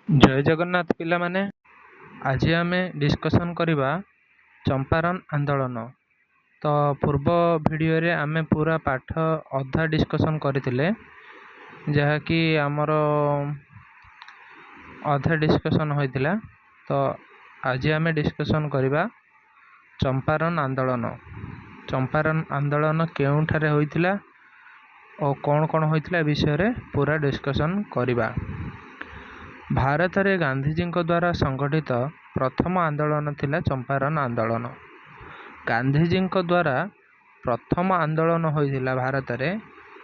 ଜୟ ଜଗନ୍ନାଥ ପିଲାମାନେ। ଆଜି ଆମେ ଡିସ୍କସନ୍ କରିବା ଚମ୍ପାରନ୍ ଆନ୍ଦୋଳନ। ତ ପୂର୍ବ ଭିଡ଼ିଓରେ ଆମେ ପୁରା ପାଠ ଅଧା ଡିସ୍କସନ୍ କରିଥିଲେ, ଯାହାକି ଆମର ଅଧା ଡିସ୍କସନ୍ ହୋଇଥିଲା। ତ ଆଜି ଆମେ ଡିସ୍କସନ୍ କରିବା ଚମ୍ପାରନ୍ ଆନ୍ଦୋଳନ। ଚମ୍ପାରନ୍ ଆନ୍ଦୋଳନ କେଉଁଠାରେ ହୋଇଥିଲା ଓ କ'ଣ କ'ଣ ହୋଇଥିଲା ଏ ବିଷୟରେ ପୁରା ଡିସ୍କସନ୍ କରିବା। ଭାରତରେ ଗାନ୍ଧିଜୀଙ୍କ ଦ୍ୱାରା ସଂଗଠିତ ପ୍ରଥମ ଆନ୍ଦୋଳନ ଥିଲା ଚମ୍ପାରନ୍ ଆନ୍ଦୋଳନ। ଗାନ୍ଧିଜୀଙ୍କ ଦ୍ୱାରା ପ୍ରଥମ ଆନ୍ଦୋଳନ ହୋଇଥିଲା ଭାରତରେ,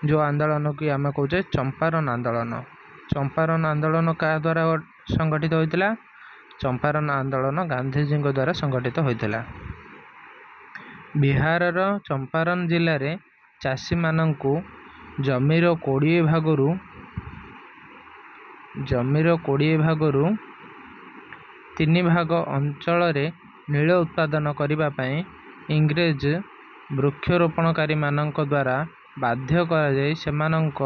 ଯେଉଁ ଆନ୍ଦୋଳନକୁ ଆମେ କହୁଛେ ଚମ୍ପାରନ୍ ଆନ୍ଦୋଳନ। ଚମ୍ପାରନ୍ ଆନ୍ଦୋଳନ କାହା ଦ୍ୱାରା ସଂଗଠିତ ହୋଇଥିଲା? ଚମ୍ପାରନ୍ ଆନ୍ଦୋଳନ ଗାନ୍ଧିଜୀଙ୍କ ଦ୍ୱାରା ସଂଗଠିତ ହୋଇଥିଲା। ବିହାରର ଚମ୍ପାରନ୍ ଜିଲ୍ଲାରେ ଚାଷୀମାନଙ୍କୁ ଜମିର 20 ଭାଗରୁ 3 ଭାଗ ଅଞ୍ଚଳରେ ନୀଳ ଉତ୍ପାଦନ କରିବା ପାଇଁ ଇଂରେଜ ବୃକ୍ଷରୋପଣକାରୀମାନଙ୍କ ଦ୍ୱାରା ବାଧ୍ୟ କରାଯାଇ ସେମାନଙ୍କ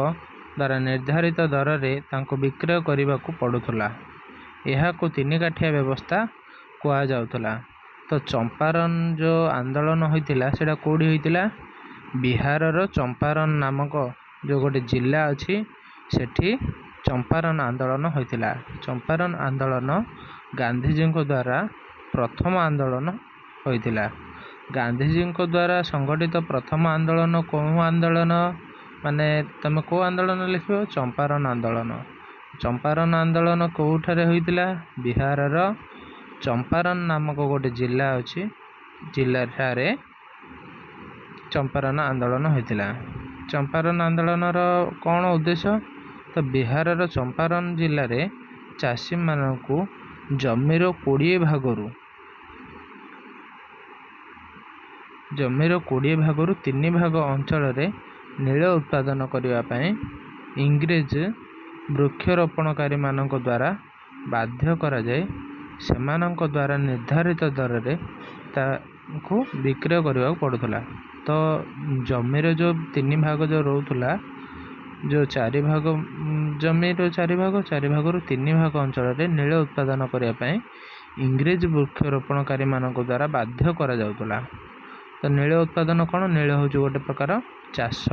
ଦ୍ୱାରା ନିର୍ଦ୍ଧାରିତ ଦରରେ ତାଙ୍କୁ ବିକ୍ରୟ କରିବାକୁ ପଡ଼ୁଥିଲା। ଏହାକୁ 3 କାଠିଆ ବ୍ୟବସ୍ଥା କୁହାଯାଉଥିଲା। ତ ଚମ୍ପାରନ୍ ଯେଉଁ ଆନ୍ଦୋଳନ ହୋଇଥିଲା ସେଇଟା କେଉଁଠି ହୋଇଥିଲା? ବିହାରର ଚମ୍ପାରନ୍ ନାମକ ଯେଉଁ ଗୋଟେ ଜିଲ୍ଲା ଅଛି, ସେଠି ଚମ୍ପାରନ୍ ଆନ୍ଦୋଳନ ହୋଇଥିଲା। ଚମ୍ପାରନ୍ ଆନ୍ଦୋଳନ ଗାନ୍ଧିଜୀଙ୍କ ଦ୍ୱାରା ପ୍ରଥମ ଆନ୍ଦୋଳନ ହୋଇଥିଲା। ଗାନ୍ଧିଜୀଙ୍କ ଦ୍ୱାରା ସଂଗଠିତ ପ୍ରଥମ ଆନ୍ଦୋଳନ କେଉଁ ଆନ୍ଦୋଳନ? ମାନେ ତୁମେ କେଉଁ ଆନ୍ଦୋଳନ ଲେଖିବ? ଚମ୍ପାରନ୍ ଆନ୍ଦୋଳନ। ଚମ୍ପାରନ୍ ଆନ୍ଦୋଳନ କେଉଁଠାରେ ହୋଇଥିଲା? ବିହାରର ଚମ୍ପାରନ୍ ନାମକ ଗୋଟେ ଜିଲ୍ଲା ଅଛି, ଜିଲ୍ଲାଠାରେ ଚମ୍ପାରନ୍ ଆନ୍ଦୋଳନ ହୋଇଥିଲା। ଚମ୍ପାରନ୍ ଆନ୍ଦୋଳନର କ'ଣ ଉଦ୍ଦେଶ୍ୟ? ତ ବିହାରର ଚମ୍ପାରନ୍ ଜିଲ୍ଲାରେ ଚାଷୀମାନଙ୍କୁ ଜମିର 20 ଭାଗରୁ 3 ଭାଗ ଅଞ୍ଚଳରେ ନୀଳ ଉତ୍ପାଦନ କରିବା ପାଇଁ ଇଂରେଜ ବୃକ୍ଷରୋପଣକାରୀମାନଙ୍କ ଦ୍ୱାରା ବାଧ୍ୟ କରାଯାଇ ସେମାନଙ୍କ ଦ୍ୱାରା ନିର୍ଦ୍ଧାରିତ ଦରରେ ତାଙ୍କୁ ବିକ୍ରୟ କରିବାକୁ ପଡ଼ୁଥିଲା। ତ ଜମିର ଯେଉଁ 3 ଭାଗ ଯେଉଁ ରହୁଥିଲା, ଯେଉଁ 4 ଭାଗ ଜମିର 4 ଭାଗରୁ 3 ଭାଗ ଅଞ୍ଚଳରେ ନୀଳ ଉତ୍ପାଦନ କରିବା ପାଇଁ ଇଂରେଜ ବୃକ୍ଷରୋପଣକାରୀମାନଙ୍କ ଦ୍ୱାରା ବାଧ୍ୟ କରାଯାଉଥିଲା। ତ ନୀଳ ଉତ୍ପାଦନ କ'ଣ? ନୀଳ ହେଉଛି ଗୋଟେ ପ୍ରକାର ଚାଷ।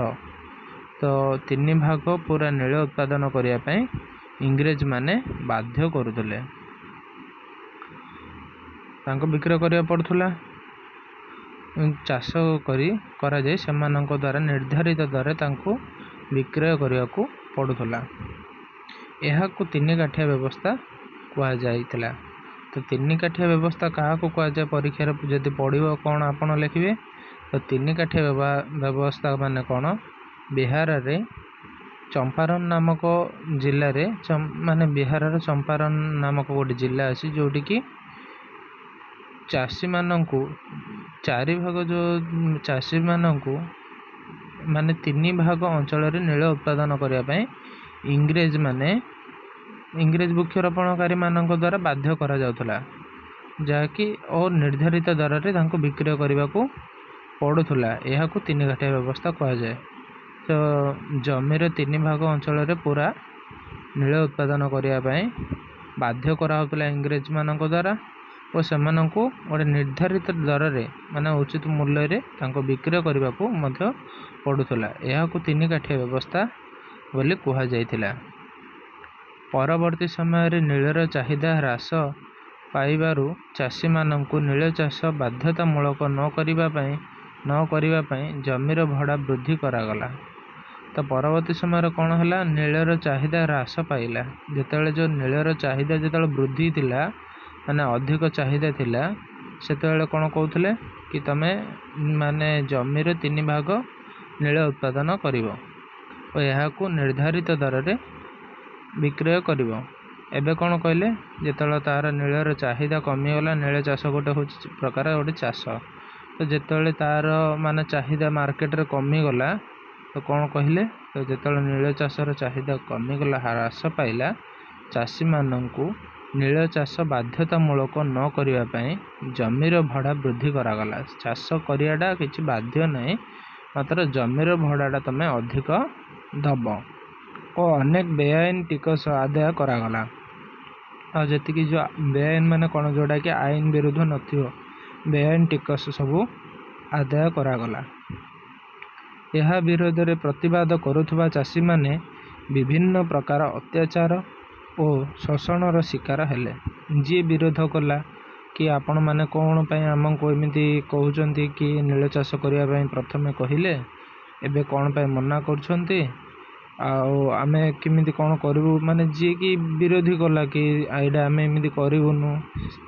ତ 3 ଭାଗ ପୁରା ନୀଳ ଉତ୍ପାଦନ କରିବା ପାଇଁ ଇଂରେଜମାନେ ବାଧ୍ୟ କରୁଥିଲେ, ତାଙ୍କୁ ବିକ୍ରୟ କରିବାକୁ ପଡ଼ୁଥିଲା। ଚାଷ କରାଯାଇ ସେମାନଙ୍କ ଦ୍ୱାରା ନିର୍ଦ୍ଧାରିତ ଦରରେ ତାଙ୍କୁ ବିକ୍ରୟ କରିବାକୁ ପଡ଼ୁଥିଲା। ଏହାକୁ 3 କାଠିଆ ବ୍ୟବସ୍ଥା କୁହାଯାଇଥିଲା। ତ 3 କାଠିଆ ବ୍ୟବସ୍ଥା କାହାକୁ କୁହାଯାଏ? ପରୀକ୍ଷାରେ ଯଦି ପଡ଼ିବ କ'ଣ ଆପଣ ଲେଖିବେ? ତ 3 କାଠିଆ ବ୍ୟବସ୍ଥା ମାନେ କ'ଣ? ବିହାରରେ ଚମ୍ପାରନ୍ ନାମକ ଜିଲ୍ଲାରେ, ମାନେ ବିହାରର ଚମ୍ପାରନ୍ ନାମକ ଗୋଟେ ଜିଲ୍ଲା ଅଛି, ଯେଉଁଠିକି ଚାଷୀମାନଙ୍କୁ 4 ଭାଗ, ଯେଉଁ ଚାଷୀମାନଙ୍କୁ ମାନେ 3 ଭାଗ ଅଞ୍ଚଳରେ ନୀଳ ଉତ୍ପାଦନ କରିବା ପାଇଁ ଇଂରେଜ ବୃକ୍ଷରୋପଣକାରୀମାନଙ୍କ ଦ୍ୱାରା ବାଧ୍ୟ କରାଯାଉଥିଲା, ଯାହାକି ନିର୍ଦ୍ଧାରିତ ଦରରେ ତାଙ୍କୁ ବିକ୍ରୟ କରିବାକୁ ପଡ଼ୁଥିଲା। ଏହାକୁ 3 କାଠିଆ ବ୍ୟବସ୍ଥା କୁହାଯାଏ। ତ ଜମିର 3 ଭାଗ ଅଞ୍ଚଳରେ ପୁରା ନୀଳ ଉତ୍ପାଦନ କରିବା ପାଇଁ ବାଧ୍ୟ କରାହେଉଥିଲା ଇଂରେଜମାନଙ୍କ ଦ୍ୱାରା, ଓ ସେମାନଙ୍କୁ ଗୋଟେ ନିର୍ଦ୍ଧାରିତ ଦରରେ, ମାନେ ଉଚିତ ମୂଲ୍ୟରେ ତାଙ୍କୁ ବିକ୍ରୟ କରିବାକୁ ମଧ୍ୟ ପଡ଼ୁଥିଲା। ଏହାକୁ 3 କାଠିଆ ବ୍ୟବସ୍ଥା ବୋଲି କୁହାଯାଇଥିଲା। ପରବର୍ତ୍ତୀ ସମୟରେ ନୀଳର ଚାହିଦା ହ୍ରାସ ପାଇବାରୁ ଚାଷୀମାନଙ୍କୁ ନୀଳ ଚାଷ ବାଧ୍ୟତାମୂଳକ ନ କରିବା ପାଇଁ ଜମିର ଭଡ଼ା ବୃଦ୍ଧି କରାଗଲା। ତ ପରବର୍ତ୍ତୀ ସମୟରେ କ'ଣ ହେଲା? ନୀଳର ଚାହିଦା ହ୍ରାସ ପାଇଲା। ଯେତେବେଳେ ଯେଉଁ ନୀଳର ଚାହିଦା ବୃଦ୍ଧି ଥିଲା, ମାନେ ଅଧିକ ଚାହିଦା ଥିଲା, ସେତେବେଳେ କ'ଣ କହୁଥିଲେ କି ତମେ ମାନେ ଜମିର 3 ଭାଗ ନୀଳ ଉତ୍ପାଦନ କରିବ ଓ ଏହାକୁ ନିର୍ଦ୍ଧାରିତ ଦରରେ ବିକ୍ରୟ କରିବ। ଏବେ କ'ଣ କହିଲେ? ଯେତେବେଳେ ତା'ର ନୀଳର ଚାହିଦା କମିଗଲା, ନୀଳ ଚାଷ ଗୋଟେ ହେଉଛି ପ୍ରକାର ଗୋଟେ ଚାଷ। ତ ଯେତେବେଳେ ତା'ର ମାନେ ଚାହିଦା ମାର୍କେଟରେ କମିଗଲା, ତ କ'ଣ କହିଲେ? ତ ଯେତେବେଳେ ନୀଳ ଚାଷର ଚାହିଦା କମିଗଲା, ହ୍ରାସ ପାଇଲା, ଚାଷୀମାନଙ୍କୁ ନୀଳ ଚାଷ ବାଧ୍ୟତାମୂଳକ ନ କରିବା ପାଇଁ ଜମିର ଭଡ଼ା ବୃଦ୍ଧି କରାଗଲା। ଚାଷ କରିବାଟା କିଛି ବାଧ୍ୟ ନାହିଁ, ମାତ୍ର ଜମିର ଭଡ଼ାଟା ତୁମେ ଅଧିକ ଦେବ ଓ ଅନେକ ବେଆଇନ ଟିକସ ଆଦାୟ କରାଗଲା। ଆଉ ଯେତିକି ଯେଉଁ ବେଆଇନ ମାନେ କ'ଣ ଯେଉଁଟାକି ଆଇନ ବିରୁଦ୍ଧ ନଥିବ ବେଆଇନ ଟିକସ ସବୁ ଆଦାୟ କରାଗଲା। ଏହା ବିରୋଧରେ ପ୍ରତିବାଦ କରୁଥିବା ଚାଷୀମାନେ ବିଭିନ୍ନ ପ୍ରକାର ଅତ୍ୟାଚାର ଓ ଶୋଷଣର ଶିକାର ହେଲେ। ଯିଏ ବିରୋଧ କଲା କି ଆପଣମାନେ କ'ଣ ପାଇଁ ଆମକୁ ଏମିତି କହୁଛନ୍ତି କି ନୀଳ ଚାଷ କରିବା ପାଇଁ ପ୍ରଥମେ କହିଲେ, ଏବେ କ'ଣ ପାଇଁ ମନା କରୁଛନ୍ତି, ଆଉ ଆମେ କେମିତି କ'ଣ କରିବୁ, ମାନେ ଯିଏକି ବିରୋଧୀ କଲା କି ଏଇଟା ଆମେ ଏମିତି କରିବୁନୁ,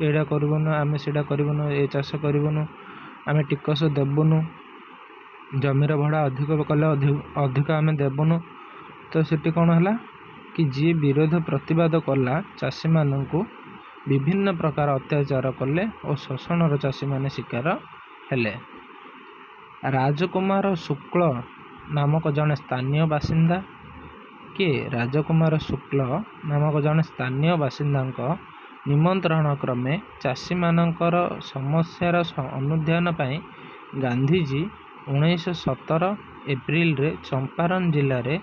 ଏଇଟା କରିବୁନୁ, ଆମେ ସେଇଟା କରିବୁନୁ, ଏ ଚାଷ କରିବୁନୁ, ଆମେ ଟିକସ ଦେବୁନୁ, ଜମିର ଭଡ଼ା ଅଧିକ କଲେ ଅଧିକ ଆମେ ଦେବୁନୁ। ତ ସେଠି କ'ଣ ହେଲା କି ଯିଏ ବିରୋଧ ପ୍ରତିବାଦ କଲା ଚାଷୀମାନଙ୍କୁ ବିଭିନ୍ନ ପ୍ରକାର ଅତ୍ୟାଚାର କଲେ ଓ ଶୋଷଣର ଚାଷୀମାନେ ଶିକାର ହେଲେ। ରାଜକୁମାର ଶୁକ୍ଳ ନାମକ ଜଣେ ସ୍ଥାନୀୟ ବାସିନ୍ଦା ରାଜକୁମାର ଶୁକ୍ଳ ନାମକ ଜଣେ ସ୍ଥାନୀୟ ବାସିନ୍ଦାଙ୍କ ନିମନ୍ତ୍ରଣ କ୍ରମେ ଚାଷୀମାନଙ୍କର ସମସ୍ୟାର ଅନୁଧ୍ୟାନ ପାଇଁ ଗାନ୍ଧିଜୀ 1917 ଏପ୍ରିଲରେ ଚମ୍ପାରନ ଜିଲ୍ଲାରେ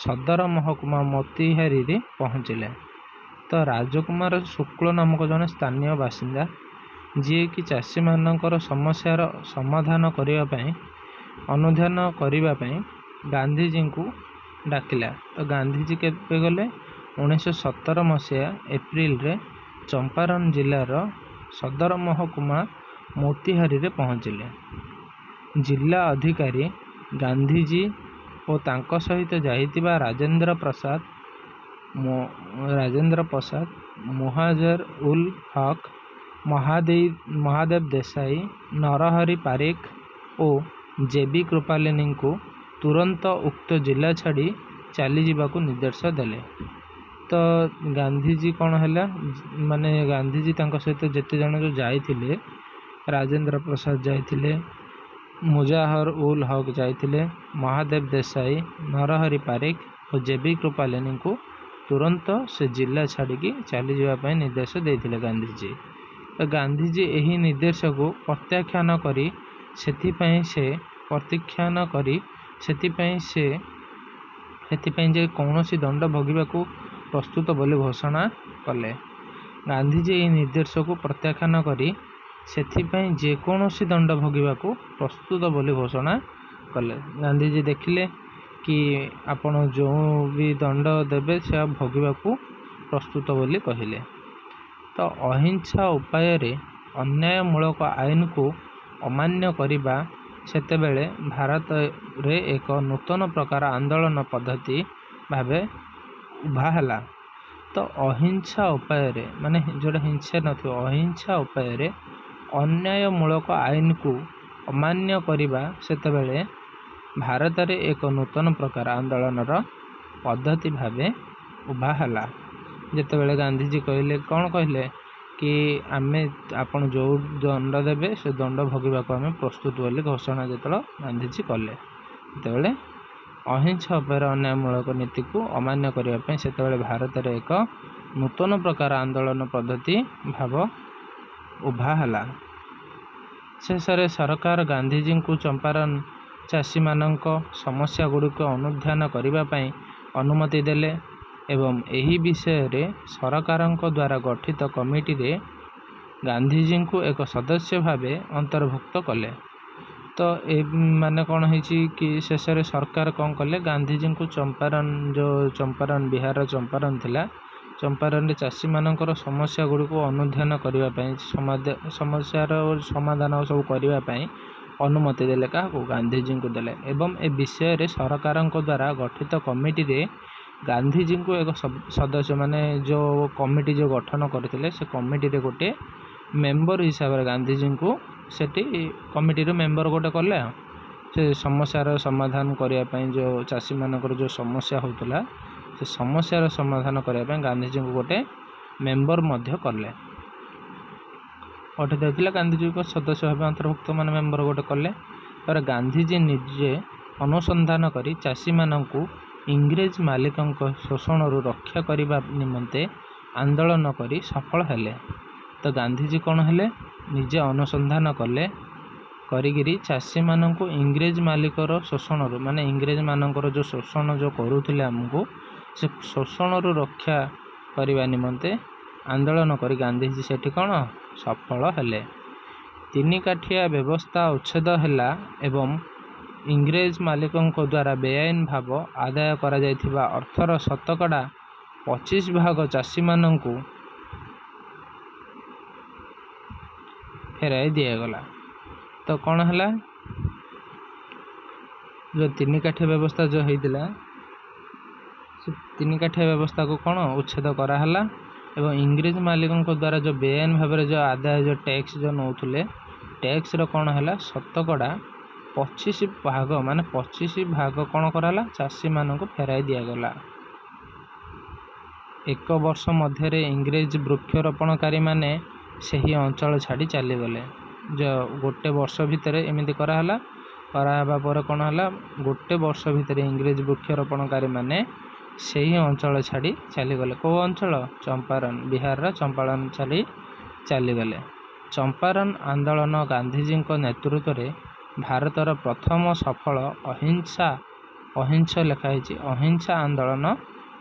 ସଦର ମହକୁମା ମୋତିହାରୀରେ ପହଞ୍ଚିଲେ। ତ ରାଜକୁମାର ଶୁକ୍ଳ ନାମକ ଜଣେ ସ୍ଥାନୀୟ ବାସିନ୍ଦା ଯିଏକି ଚାଷୀମାନଙ୍କର ସମସ୍ୟାର ସମାଧାନ କରିବା ପାଇଁ ଅନୁଧ୍ୟାନ କରିବା ପାଇଁ ଗାନ୍ଧିଜୀଙ୍କୁ ଡାକିଲା। ତ ଗାନ୍ଧିଜୀ କେବେ ଗଲେ? 1917 ମସିହା ଏପ୍ରିଲରେ ଚମ୍ପାରନ ଜିଲ୍ଲାର ସଦର ମହକୁମା ମୋତିହାରୀରେ ପହଞ୍ଚିଲେ। ଜିଲ୍ଲା ଅଧିକାରୀ ଗାନ୍ଧିଜୀ ଓ ତାଙ୍କ ସହିତ ଯାଇଥିବା ରାଜେନ୍ଦ୍ର ପ୍ରସାଦ, ମୁହାଜର ଉଲ ହକ, ମହାଦେବ ଦେଶାଇ, ନରହରି ପାରିକ ଓ ଜେବି କୃପାଲିନୀଙ୍କୁ ତୁରନ୍ତ ଉକ୍ତ ଜିଲ୍ଲା ଛାଡ଼ି ଚାଲିଯିବାକୁ ନିର୍ଦ୍ଦେଶ ଦେଲେ। ତ ଗାନ୍ଧିଜୀ କ'ଣ ହେଲା, ମାନେ ଗାନ୍ଧିଜୀ ତାଙ୍କ ସହିତ ଯେତେ ଜଣ ଯେଉଁ ଯାଇଥିଲେ, ରାଜେନ୍ଦ୍ର ପ୍ରସାଦ ଯାଇଥିଲେ, ମୁଜାହର ଉଲ ହକ ଯାଇଥିଲେ, ମହାଦେବ ଦେଶାଇ, ନରହରି ପାରିକ ଓ ଜେବି କୃପାଲିନୀଙ୍କୁ ତୁରନ୍ତ ସେ ଜିଲ୍ଲା ଛାଡ଼ିକି ଚାଲିଯିବା ପାଇଁ ନିର୍ଦ୍ଦେଶ ଦେଇଥିଲେ ଗାନ୍ଧିଜୀ। ତ ଗାନ୍ଧିଜୀ ଏହି ନିର୍ଦ୍ଦେଶକୁ ପ୍ରତ୍ୟାଖ୍ୟାନ କରି ସେଥିପାଇଁ ଯେ କୌଣସି ଦଣ୍ଡ ଭୋଗିବାକୁ ପ୍ରସ୍ତୁତ ବୋଲି ଘୋଷଣା କଲେ। ଗାନ୍ଧିଜୀ ଏହି ନିର୍ଦ୍ଦେଶକୁ ପ୍ରତ୍ୟାଖ୍ୟାନ କରି ସେଥିପାଇଁ ଯେକୌଣସି ଦଣ୍ଡ ଭୋଗିବାକୁ ପ୍ରସ୍ତୁତ ବୋଲି ଘୋଷଣା କଲେ। ଗାନ୍ଧିଜୀ ଦେଖିଲେ କି ଆପଣ ଯେଉଁ ବି ଦଣ୍ଡ ଦେବେ ସେ ଭୋଗିବାକୁ ପ୍ରସ୍ତୁତ ବୋଲି କହିଲେ। ତ ଅହିଂସା ଉପାୟରେ ଅନ୍ୟାୟମୂଳକ ଆଇନକୁ ଅମାନ୍ୟ କରିବା ସେତେବେଳେ ଭାରତରେ ଏକ ନୂତନ ପ୍ରକାର ଆନ୍ଦୋଳନ ପଦ୍ଧତି ଭାବେ ଉଭା ହେଲା। ତ ଅହିଂସା ଉପାୟରେ, ମାନେ ଯେଉଁଟା ହିଂସା ନଥିବ, ଅହିଂସା ଉପାୟରେ ଅନ୍ୟାୟମୂଳକ ଆଇନକୁ ଅମାନ୍ୟ କରିବା ସେତେବେଳେ ଭାରତରେ ଏକ ନୂତନ ପ୍ରକାର ଆନ୍ଦୋଳନର ପଦ୍ଧତି ଭାବେ ଉଭା ହେଲା। ଯେତେବେଳେ ଗାନ୍ଧିଜୀ କହିଲେ, କ'ଣ କହିଲେ କି ଆପଣ ଯେଉଁ ଦଣ୍ଡ ଦେବେ ସେ ଦଣ୍ଡ ଭୋଗିବାକୁ ଆମେ ପ୍ରସ୍ତୁତ ବୋଲି ଘୋଷଣା ଯେତେବେଳେ ଗାନ୍ଧିଜୀ କଲେ, ସେତେବେଳେ ଅହିଂସା ଉପରେ ଅନ୍ୟାୟମୂଳକ ନୀତିକୁ ଅମାନ୍ୟ କରିବା ପାଇଁ ସେତେବେଳେ ଭାରତରେ ଏକ ନୂତନ ପ୍ରକାର ଆନ୍ଦୋଳନ ପଦ୍ଧତି ଭାବ ଉଭା ହେଲା। ଶେଷରେ ସରକାର ଗାନ୍ଧିଜୀଙ୍କୁ ଚମ୍ପାରନ ଚାଷୀମାନଙ୍କ ସମସ୍ୟାଗୁଡ଼ିକ ଅନୁଧ୍ୟାନ କରିବା ପାଇଁ ଅନୁମତି ଦେଲେ ଏବଂ ଏହି ବିଷୟରେ ସରକାରଙ୍କ ଦ୍ୱାରା ଗଠିତ କମିଟିରେ ଗାନ୍ଧିଜୀଙ୍କୁ ଏକ ସଦସ୍ୟ ଭାବେ ଅନ୍ତର୍ଭୁକ୍ତ କଲେ। ତ ମାନେ କ'ଣ ହେଇଛି କି ଶେଷରେ ସରକାର କ'ଣ କଲେ, ଗାନ୍ଧିଜୀଙ୍କୁ ଚମ୍ପାରନ ବିହାରର ଚମ୍ପାରନ ଥିଲା, ଚମ୍ପାରନରେ ଚାଷୀମାନଙ୍କର ସମସ୍ୟାଗୁଡ଼ିକୁ ଅନୁଧ୍ୟାନ କରିବା ପାଇଁ, ସମସ୍ୟାର ସମାଧାନ ସବୁ କରିବା ପାଇଁ ଅନୁମତି ଦେଲେ। କାହାକୁ? ଗାନ୍ଧିଜୀଙ୍କୁ ଦେଲେ। ଏବଂ ଏ ବିଷୟରେ ସରକାରଙ୍କ ଦ୍ୱାରା ଗଠିତ କମିଟିରେ ଗାନ୍ଧିଜୀଙ୍କୁ ଏକ ସଦସ୍ୟ, ମାନେ ଯେଉଁ କମିଟି ଯେଉଁ ଗଠନ କରିଥିଲେ ସେ କମିଟିରେ ଗୋଟେ ମେମ୍ବର ହିସାବରେ ଗାନ୍ଧିଜୀଙ୍କୁ ସେଠି କମିଟିର ମେମ୍ବର ଗୋଟେ କଲେ। ସେ ସମସ୍ୟାର ସମାଧାନ କରିବା ପାଇଁ, ଯେଉଁ ଚାଷୀମାନଙ୍କର ଯେଉଁ ସମସ୍ୟା ହେଉଥିଲା ସେ ସମସ୍ୟାର ସମାଧାନ କରିବା ପାଇଁ ଗାନ୍ଧିଜୀଙ୍କୁ ଗୋଟେ ମେମ୍ବର ମଧ୍ୟ କଲେ। ଗଠିତ ହୋଇଥିଲା, ଗାନ୍ଧିଜୀଙ୍କ ସଦସ୍ୟ ଭାବେ ଅନ୍ତର୍ଭୁକ୍ତ ମାନେ ମେମ୍ବର ଗୋଟେ କଲେ। ତାପରେ ଗାନ୍ଧିଜୀ ନିଜେ ଅନୁସନ୍ଧାନ କରି ଚାଷୀମାନଙ୍କୁ ଇଂରେଜ ମାଲିକଙ୍କ ଶୋଷଣରୁ ରକ୍ଷା କରିବା ନିମନ୍ତେ ଆନ୍ଦୋଳନ କରି ସଫଳ ହେଲେ। ତ ଗାନ୍ଧିଜୀ କ'ଣ ହେଲେ, ନିଜେ ଅନୁସନ୍ଧାନ କରିକିରି ଚାଷୀମାନଙ୍କୁ ଇଂରେଜ ମାଲିକର ଶୋଷଣରୁ, ମାନେ ଇଂରେଜମାନଙ୍କର ଯେଉଁ ଶୋଷଣ ଯେଉଁ କରୁଥିଲେ ଆମକୁ, ସେ ଶୋଷଣରୁ ରକ୍ଷା କରିବା ନିମନ୍ତେ ଆନ୍ଦୋଳନ କରି ଗାନ୍ଧିଜୀ ସେଠି କ'ଣ ସଫଳ ହେଲେ। ତିନି କାଠିଆ ବ୍ୟବସ୍ଥା ଉଚ୍ଛେଦ ହେଲା ଏବଂ ଇଂରେଜ ମାଲିକଙ୍କ ଦ୍ୱାରା ବେଆଇନ ଭାବ ଆଦାୟ କରାଯାଇଥିବା ଅର୍ଥର ଶତକଡ଼ା 25% ଚାଷୀମାନଙ୍କୁ ଫେରାଇ ଦିଆଗଲା। ତ କ'ଣ ହେଲା, ଯେଉଁ ତିନି କାଠିଆ ବ୍ୟବସ୍ଥା ଯେଉଁ ହେଇଥିଲା ସେ ତିନି କାଠିଆ ବ୍ୟବସ୍ଥାକୁ କ'ଣ ଉଚ୍ଛେଦ କରାହେଲା ଏବଂ ଇଂରେଜ ମାଲିକଙ୍କ ଦ୍ୱାରା ଯେଉଁ ବେଆଇନ ଭାବରେ ଯେଉଁ ଆଦାୟ ଯେଉଁ ଟ୍ୟାକ୍ସ ଯେଉଁ ନେଉଥିଲେ ଟ୍ୟାକ୍ସର କ'ଣ ହେଲା ଶତକଡ଼ା 25% ମାନେ 25% କ'ଣ କରାହେଲା ଚାଷୀମାନଙ୍କୁ ଫେରାଇ ଦିଆଗଲା। 1 ବର୍ଷ ମଧ୍ୟରେ ଇଂରେଜ ବୃକ୍ଷରୋପଣକାରୀମାନେ ସେହି ଅଞ୍ଚଳ ଛାଡ଼ି ଚାଲିଗଲେ। ଗୋଟେ ବର୍ଷ ଭିତରେ ଏମିତି କରାହେବା ପରେ କ'ଣ ହେଲା, ଗୋଟେ ବର୍ଷ ଭିତରେ ଇଂରେଜ ବୃକ୍ଷରୋପଣକାରୀମାନେ ସେହି ଅଞ୍ଚଳ ଛାଡ଼ି ଚାଲିଗଲେ। କେଉଁ ଅଞ୍ଚଳ? ଚମ୍ପାରନ, ବିହାରର ଚମ୍ପାରନ ଛାଡ଼ି ଚାଲିଗଲେ। ଚମ୍ପାରନ ଆନ୍ଦୋଳନ ଗାନ୍ଧିଜୀଙ୍କ ନେତୃତ୍ୱରେ ଭାରତର ପ୍ରଥମ ସଫଳ ଅହିଂସା ଆନ୍ଦୋଳନ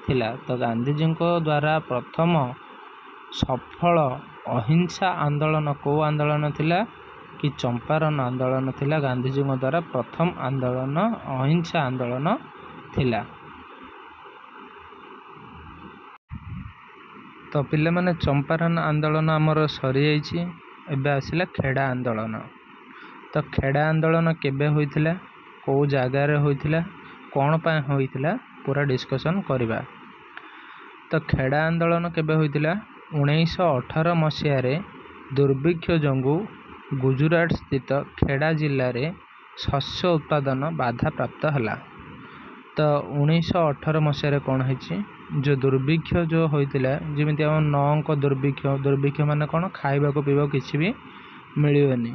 ଥିଲା। ତ ଗାନ୍ଧିଜୀଙ୍କ ଦ୍ୱାରା ପ୍ରଥମ ସଫଳ ଅହିଂସା ଆନ୍ଦୋଳନ କେଉଁ ଆନ୍ଦୋଳନ ଥିଲା କି ଚମ୍ପାରନ ଆନ୍ଦୋଳନ ଥିଲା। ଗାନ୍ଧିଜୀଙ୍କ ଦ୍ୱାରା ପ୍ରଥମ ଅହିଂସା ଆନ୍ଦୋଳନ ଥିଲା। ତ ପିଲାମାନେ ଚମ୍ପାରନ ଆନ୍ଦୋଳନ ଆମର ସରିଯାଇଛି। ଏବେ ଆସିଲା ଖେଡ଼ା ଆନ୍ଦୋଳନ। ତ ଖେଡ଼ା ଆନ୍ଦୋଳନ କେବେ ହୋଇଥିଲା, କେଉଁ ଜାଗାରେ ହୋଇଥିଲା, କ'ଣ ପାଇଁ ହୋଇଥିଲା, ପୁରା ଡିସ୍କସନ୍ କରିବା। ତ ଖେଡ଼ା ଆନ୍ଦୋଳନ କେବେ ହୋଇଥିଲା? 1918 ମସିହାରେ ଦୁର୍ଭିକ୍ଷ ଯୋଗୁଁ ଗୁଜୁରାଟ ସ୍ଥିତ ଖେଡ଼ା ଜିଲ୍ଲାରେ ଶସ୍ୟ ଉତ୍ପାଦନ ବାଧାପ୍ରାପ୍ତ ହେଲା। ତ 1918 ମସିହାରେ କ'ଣ ହେଇଛି, ଯେଉଁ ଦୁର୍ଭିକ୍ଷ ଯେଉଁ ହୋଇଥିଲା, ଯେମିତି ଆମ 9ଙ୍କ ଦୁର୍ଭିକ୍ଷ ମାନେ କ'ଣ, ଖାଇବାକୁ ପିଇବାକୁ କିଛି ବି ମିଳିବନି,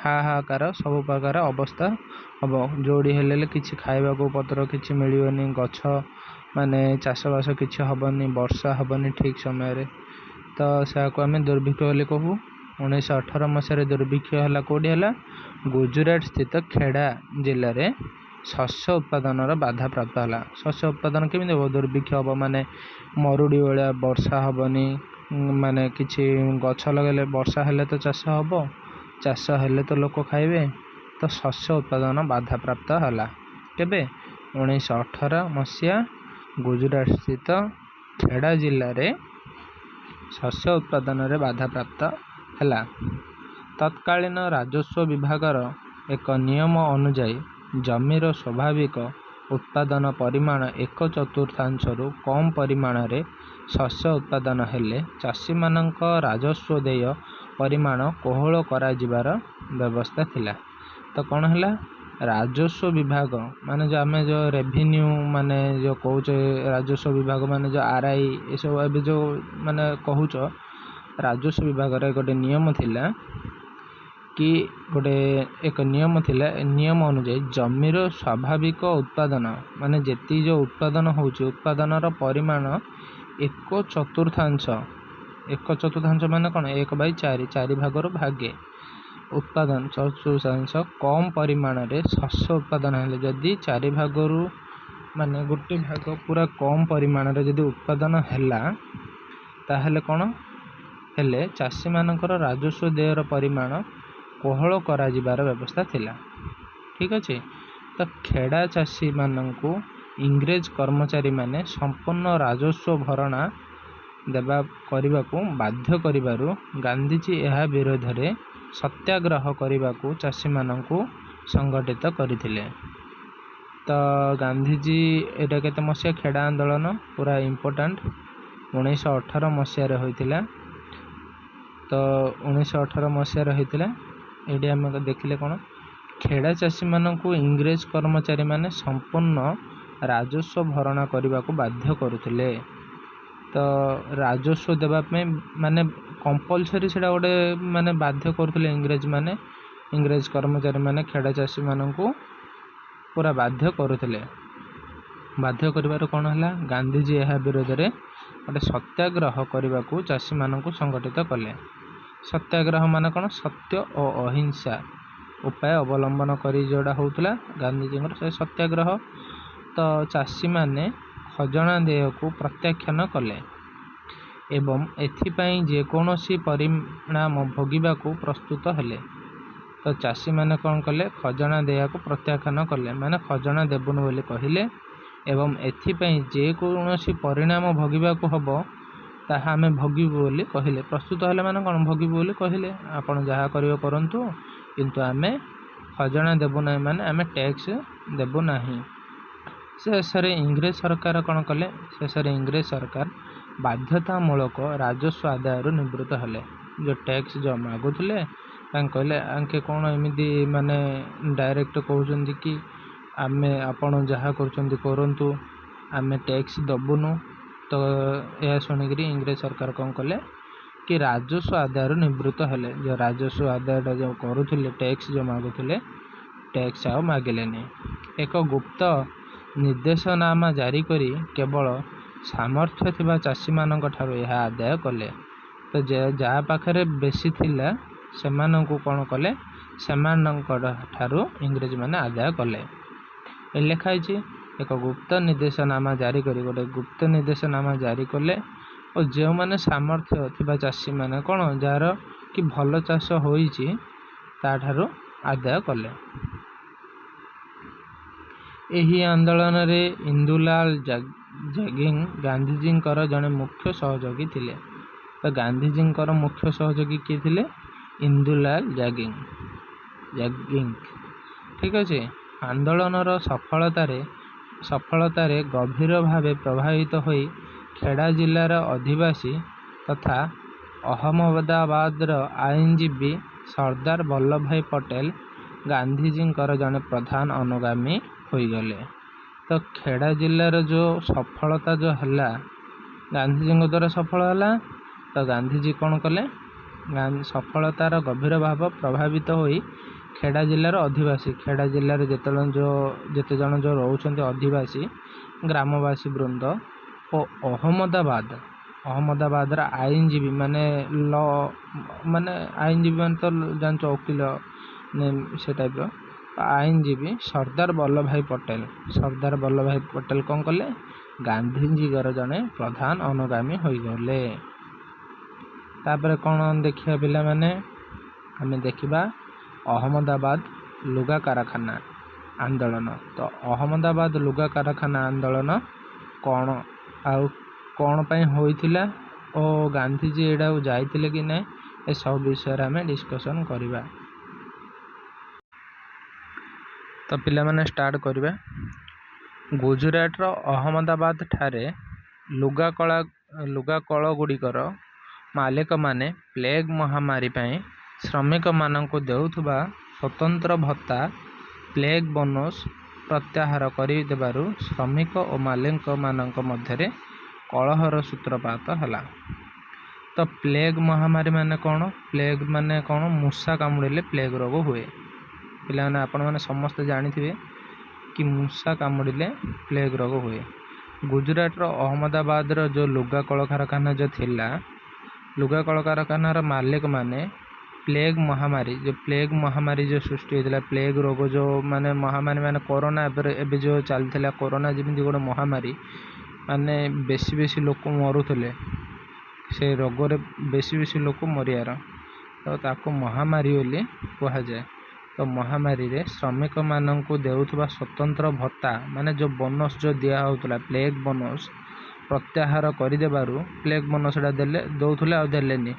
ହାହାକାର ସବୁ ପ୍ରକାର ଅବସ୍ଥା ହେବ। ଯୋଉଠି ହେଲେ କିଛି ଖାଇବାକୁ ପତ୍ର କିଛି ମିଳିବନି, ଗଛ ମାନେ ଚାଷବାସ କିଛି ହେବନି, ବର୍ଷା ହେବନି ଠିକ୍ ସମୟରେ। ତ ସେହାକୁ ଆମେ ଦୁର୍ଭିକ୍ଷ ବୋଲି କହୁ। 1918 ମସିହାରେ ଦୁର୍ଭିକ୍ଷ ହେଲା, କେଉଁଠି ହେଲା? ଗୁଜୁରାଟ ସ୍ଥିତ ଖେଡ଼ା ଜିଲ୍ଲାରେ ଶସ୍ୟ ଉତ୍ପାଦନର ବାଧାପ୍ରାପ୍ତ ହେଲା। ଶସ୍ୟ ଉତ୍ପାଦନ କେମିତି ହେବ? ଦୁର୍ଭିକ୍ଷ ହେବ ମାନେ ମରୁଡ଼ି ଭଳିଆ, ବର୍ଷା ହେବନି, ମାନେ କିଛି ଗଛ ଲଗାଇଲେ ବର୍ଷା ହେଲେ ତ ଚାଷ ହେବ, ଚାଷ ହେଲେ ତ ଲୋକ ଖାଇବେ। ତ ଶସ୍ୟ ଉତ୍ପାଦନ ବାଧାପ୍ରାପ୍ତ ହେଲା। କେବେ? 1918 ମସିହା ଗୁଜୁରାଟ ସ୍ଥିତ ଖେଡ଼ା ଜିଲ୍ଲାରେ ଶସ୍ୟ ଉତ୍ପାଦନରେ ବାଧାପ୍ରାପ୍ତ ହେଲା। ତତ୍କାଳୀନ ରାଜସ୍ୱ ବିଭାଗର ଏକ ନିୟମ ଅନୁଯାୟୀ ଜମିର ସ୍ୱାଭାବିକ ଉତ୍ପାଦନ ପରିମାଣ 1/4ରୁ କମ୍ ପରିମାଣରେ ଶସ୍ୟ ଉତ୍ପାଦନ ହେଲେ ଚାଷୀମାନଙ୍କ ରାଜସ୍ୱ ଦେୟ ପରିମାଣ କୋହଳ କରାଯିବାର ବ୍ୟବସ୍ଥା ଥିଲା। ତ କ'ଣ ହେଲା, ରାଜସ୍ୱ ବିଭାଗ ମାନେ ଯେଉଁ ଆମେ ଯେଉଁ ରେଭିନ୍ୟୁ ମାନେ ଯେଉଁ କହୁଛେ, ରାଜସ୍ୱ ବିଭାଗ ମାନେ ଯେଉଁ RI ଏସବୁ ଏବେ ଯେଉଁ ମାନେ କହୁଛ, ରାଜସ୍ୱ ବିଭାଗର ଗୋଟେ ନିୟମ ଥିଲା କି ଏକ ନିୟମ ଥିଲା। ଏ ନିୟମ ଅନୁଯାୟୀ ଜମିର ସ୍ୱାଭାବିକ ଉତ୍ପାଦନ ମାନେ ଯେତିକି ଯେଉଁ ଉତ୍ପାଦନ ହେଉଛି, ଉତ୍ପାଦନର ପରିମାଣ 1/4 ମାନେ କ'ଣ, 1/4, 4 ଭାଗରୁ ଭାଗେ ଉତ୍ପାଦନ 1/4 କମ୍ ପରିମାଣରେ ଶସ୍ୟ ଉତ୍ପାଦନ ହେଲେ, ଯଦି 4 ଭାଗରୁ ମାନେ ଗୋଟେ ଭାଗ ପୁରା କମ୍ ପରିମାଣରେ ଯଦି ଉତ୍ପାଦନ ହେଲା, ତାହେଲେ କ'ଣ ହେଲେ ଚାଷୀମାନଙ୍କର ରାଜସ୍ୱ ଦେୟର ପରିମାଣ କୋହଳ କରାଯିବାର ବ୍ୟବସ୍ଥା ଥିଲା। ଠିକ୍ ଅଛି। ତ ଖେଡ଼ା ଚାଷୀମାନଙ୍କୁ ଇଂରେଜ କର୍ମଚାରୀମାନେ ସମ୍ପୂର୍ଣ୍ଣ ରାଜସ୍ୱ ଭରଣା କରିବାକୁ ବାଧ୍ୟ କରିବାରୁ ଗାନ୍ଧିଜୀ ଏହା ବିରୋଧରେ ସତ୍ୟାଗ୍ରହ କରିବାକୁ ଚାଷୀମାନଙ୍କୁ ସଂଗଠିତ କରିଥିଲେ। ତ ଗାନ୍ଧିଜୀ ଏଇଟା କେତେ ମସିହା ଖେଡ଼ା ଆନ୍ଦୋଳନ ପୁରା ଇମ୍ପୋର୍ଟାଣ୍ଟ, 1918 ମସିହାରେ ହୋଇଥିଲା। ତ 1918 ମସିହାରେ ହୋଇଥିଲା। ଏଇଠି ଆମେ ଦେଖିଲେ କ'ଣ, ଖେଡ଼ା ଚାଷୀମାନଙ୍କୁ ଇଂରେଜ କର୍ମଚାରୀମାନେ ସମ୍ପୂର୍ଣ୍ଣ ରାଜସ୍ୱ ଭରଣା କରିବାକୁ ବାଧ୍ୟ କରୁଥିଲେ। ତ ରାଜସ୍ୱ ଦେବା ପାଇଁ ମାନେ କମ୍ପଲସରି ସେଇଟା ଗୋଟେ ମାନେ ବାଧ୍ୟ କରୁଥିଲେ ଇଂରେଜ କର୍ମଚାରୀମାନେ ଖେଡ଼ା ଚାଷୀମାନଙ୍କୁ ପୁରା ବାଧ୍ୟ କରୁଥିଲେ। ବାଧ୍ୟ କରିବାରୁ କ'ଣ ହେଲା, ଗାନ୍ଧିଜୀ ଏହା ବିରୋଧରେ ଗୋଟେ ସତ୍ୟାଗ୍ରହ କରିବାକୁ ଚାଷୀମାନଙ୍କୁ ସଂଗଠିତ କଲେ। ସତ୍ୟାଗ୍ରହ ମାନେ କ'ଣ, ସତ୍ୟ ଓ ଅହିଂସା ଉପାୟ ଅବଲମ୍ବନ କରି ଯେଉଁଟା ହେଉଥିଲା ଗାନ୍ଧିଜୀଙ୍କର ସେ ସତ୍ୟାଗ୍ରହ। ତ ଚାଷୀମାନେ ଖଜଣା ଦେୟକୁ ପ୍ରତ୍ୟାଖ୍ୟାନ କଲେ। ଏବଂ ଏଥିପାଇଁ ଯେକୌଣସି ପରିଣାମ ଭୋଗିବାକୁ ପ୍ରସ୍ତୁତ ହେଲେ। ତ ଚାଷୀମାନେ କ'ଣ କଲେ? ଖଜଣା ଦେବାକୁ ପ୍ରତ୍ୟାଖ୍ୟାନ କଲେ, ମାନେ ଖଜଣା ଦେବୁନି ବୋଲି କହିଲେ ଏବଂ ଏଥିପାଇଁ ଯେକୌଣସି ପରିଣାମ ଭୋଗିବାକୁ ହେବ ତାହା ଆମେ ଭୋଗିବୁ ବୋଲି କହିଲେ। ପ୍ରସ୍ତୁତ ହେଲେ ମାନେ କ'ଣ? ଭୋଗିବୁ ବୋଲି କହିଲେ, ଆପଣ ଯାହା କରିବେ କରନ୍ତୁ, କିନ୍ତୁ ଆମେ ଖଜଣା ଦେବୁ ନାହିଁ, ମାନେ ଆମେ ଟ୍ୟାକ୍ସ ଦେବୁ ନାହିଁ। ଶେଷରେ ଇଂରେଜ ସରକାର କ'ଣ କଲେ? ଶେଷରେ ଇଂରେଜ ସରକାର ବାଧ୍ୟତାମୂଳକ ରାଜସ୍ୱ ଆଦାୟରୁ ନିବୃତ୍ତ ହେଲେ। ଯେଉଁ ଟ୍ୟାକ୍ସ ଯେଉଁ ମାଗୁଥିଲେ ତାଙ୍କୁ କହିଲେ, ଆଙ୍କେ କ'ଣ ଏମିତି ମାନେ ଡାଇରେକ୍ଟ କହୁଛନ୍ତି କି ଆମେ ଆପଣ ଯାହା କରୁଛନ୍ତି କରନ୍ତୁ, ଆମେ ଟ୍ୟାକ୍ସ ଦେବୁନୁ। ତ ଏହା ଶୁଣିକିରି ଇଂରେଜ ସରକାର କ'ଣ କଲେ କି ରାଜସ୍ୱ ଆଦାୟରୁ ନିବୃତ୍ତ ହେଲେ। ଯେଉଁ ରାଜସ୍ୱ ଆଦାୟଟା ଯେଉଁ କରୁଥିଲେ, ଟ୍ୟାକ୍ସ ଯେଉଁ ମାଗୁଥିଲେ, ଟ୍ୟାକ୍ସ ଆଉ ମାଗିଲେନି। ଏକ ଗୁପ୍ତ ନିର୍ଦ୍ଦେଶନାମା ଜାରି କରି କେବଳ ସାମର୍ଥ୍ୟ ଥିବା ଚାଷୀମାନଙ୍କ ଠାରୁ ଏହା ଆଦାୟ କଲେ। ତ ଯାହା ପାଖରେ ବେଶୀ ଥିଲା ସେମାନଙ୍କୁ କ'ଣ କଲେ? ସେମାନଙ୍କ ଠାରୁ ଇଂରେଜମାନେ ଆଦାୟ କଲେ। ଏ ଲେଖା ହେଇଛି ଏକ ଗୁପ୍ତ ନିର୍ଦ୍ଦେଶନାମା ଜାରି କରି, ଗୋଟେ ଗୁପ୍ତ ନିର୍ଦ୍ଦେଶନାମା ଜାରି କଲେ ଓ ଯେଉଁମାନେ ସାମର୍ଥ୍ୟ ଥିବା ଚାଷୀମାନେ କ'ଣ, ଯାହାର କି ଭଲ ଚାଷ ହୋଇଛି ତାଠାରୁ ଆଦାୟ କଲେ। ଏହି ଆନ୍ଦୋଳନରେ ଇନ୍ଦୁଲାଲ ଜାଗିଂ ଗାନ୍ଧିଜୀଙ୍କର ଜଣେ ମୁଖ୍ୟ ସହଯୋଗୀ ଥିଲେ। ତ ଗାନ୍ଧିଜୀଙ୍କର ମୁଖ୍ୟ ସହଯୋଗୀ କିଏ ଥିଲେ? ଇନ୍ଦୁଲାଲ ଜାଗିଂ। ଠିକ୍ ଅଛି। ଆନ୍ଦୋଳନର ସଫଳତାରେ ଗଭୀର ଭାବେ ପ୍ରଭାବିତ ହୋଇ ଖେଡ଼ା ଜିଲ୍ଲାର ଅଧିବାସୀ ତଥା ଅହମଦାବାଦର ଆଇନଜୀବୀ ସର୍ଦ୍ଦାର ବଲ୍ଲଭଭାଇ ପଟେଲ ଗାନ୍ଧିଜୀଙ୍କର ଜଣେ ପ୍ରଧାନ ଅନୁଗାମୀ ହୋଇଗଲେ। ତ ଖେଡ଼ା ଜିଲ୍ଲାର ଯେଉଁ ସଫଳତା ଯେଉଁ ହେଲା, ଗାନ୍ଧିଜୀଙ୍କ ଦ୍ୱାରା ସଫଳ ହେଲା। ତ ଗାନ୍ଧିଜୀ କ'ଣ କଲେ? ସଫଳତାର ଗଭୀର ଭାବ ପ୍ରଭାବିତ ହୋଇ ଖେଡ଼ା ଜିଲ୍ଲାର ଅଧିବାସୀ, ଖେଡ଼ା ଜିଲ୍ଲାରେ ଯେତେ ଜଣ ଯେଉଁ ରହୁଛନ୍ତି ଅଧିବାସୀ ଗ୍ରାମବାସୀ ବୃନ୍ଦ ଓ ଅହମଦାବାଦର ଆଇନଜୀବୀ ମାନେ ଆଇନଜୀବୀ ମାନେ ତ ଜାଣିଛ, ଓକିଲ ସେ ଟାଇପ୍ର ଆଇନଜୀବୀ ସର୍ଦ୍ଦାର ବଲ୍ଲଭଭାଇ ପଟେଲ କ'ଣ କଲେ? ଗାନ୍ଧିଜୀଙ୍କର ଜଣେ ପ୍ରଧାନ ଅନୁଗାମୀ ହୋଇଗଲେ। ତାପରେ କ'ଣ ଦେଖିବା ପିଲାମାନେ? ଆମେ ଦେଖିବା ଅହମଦାବାଦ ଲୁଗା କାରଖାନା ଆନ୍ଦୋଳନ। ତ ଅହମଦାବାଦ ଲୁଗା କାରଖାନା ଆନ୍ଦୋଳନ କ'ଣ ଆଉ କ'ଣ ପାଇଁ ହୋଇଥିଲା ଓ ଗାନ୍ଧିଜୀ ଏଇଟାକୁ ଯାଇଥିଲେ କି ନାହିଁ, ଏସବୁ ବିଷୟରେ ଆମେ ଡିସ୍କସନ୍ କରିବା। ତ ପିଲାମାନେ ଷ୍ଟାର୍ଟ କରିବା। ଗୁଜୁରାଟର ଅହମଦାବାଦ ଠାରେ ଲୁଗା କଳଗୁଡ଼ିକର ମାଲିକମାନେ ପ୍ଲେଗ ମହାମାରୀ ପାଇଁ ଶ୍ରମିକମାନଙ୍କୁ ଦେଉଥିବା ସ୍ୱତନ୍ତ୍ର ଭତ୍ତା ପ୍ଲେଗ ବୋନସ୍ ପ୍ରତ୍ୟାହାର କରିଦେବାରୁ ଶ୍ରମିକ ଓ ମାଲିକମାନଙ୍କ ମଧ୍ୟରେ କଳହର ସୂତ୍ରପାତ ହେଲା। ତ ପ୍ଲେଗ ମହାମାରୀ ମାନେ କ'ଣ? ପ୍ଲେଗ ମାନେ କ'ଣ? ମୂଷା କାମୁଡ଼ିଲେ ପ୍ଲେଗ ରୋଗ ହୁଏ। ପିଲାମାନେ ଆପଣମାନେ ସମସ୍ତେ ଜାଣିଥିବେ କି ମୂଷା କାମୁଡ଼ିଲେ ପ୍ଲେଗ ରୋଗ ହୁଏ। ଗୁଜୁରାଟର ଅହମଦାବାଦର ଯେଉଁ ଲୁଗା କଳକାରଖାନା ଯେଉଁ ଥିଲା, ଲୁଗା କଳକାରଖାନାର ମାଲିକମାନେ ପ୍ଲେଗ ମହାମାରୀ ଯେଉଁ ସୃଷ୍ଟି ହୋଇଥିଲା, ପ୍ଲେଗ ରୋଗ ଯେଉଁ ମହାମାରୀ ମାନେ କରୋନା, ଏବେ ଯେଉଁ ଚାଲିଥିଲା କରୋନା ଯେମିତି ଗୋଟେ ମହାମାରୀ, ମାନେ ବେଶୀ ଲୋକ ମରୁଥିଲେ, ସେ ରୋଗରେ ବେଶୀ ଲୋକ ମରିବାର, ତ ତାକୁ ମହାମାରୀ ବୋଲି କୁହାଯାଏ। ତ ମହାମାରୀରେ ଶ୍ରମିକମାନଙ୍କୁ ଦେଉଥିବା ସ୍ୱତନ୍ତ୍ର ଭତ୍ତା ମାନେ ଯେଉଁ ବୋନସ୍ ଯେଉଁ ଦିଆହେଉଥିଲା ପ୍ଲେଗ ବୋନସ୍ ପ୍ରତ୍ୟାହାର କରିଦେବାରୁ, ପ୍ଲେଗ ବୋନସ୍ଟା ଦେଉଥିଲେ ଆଉ ଦେଲେନି।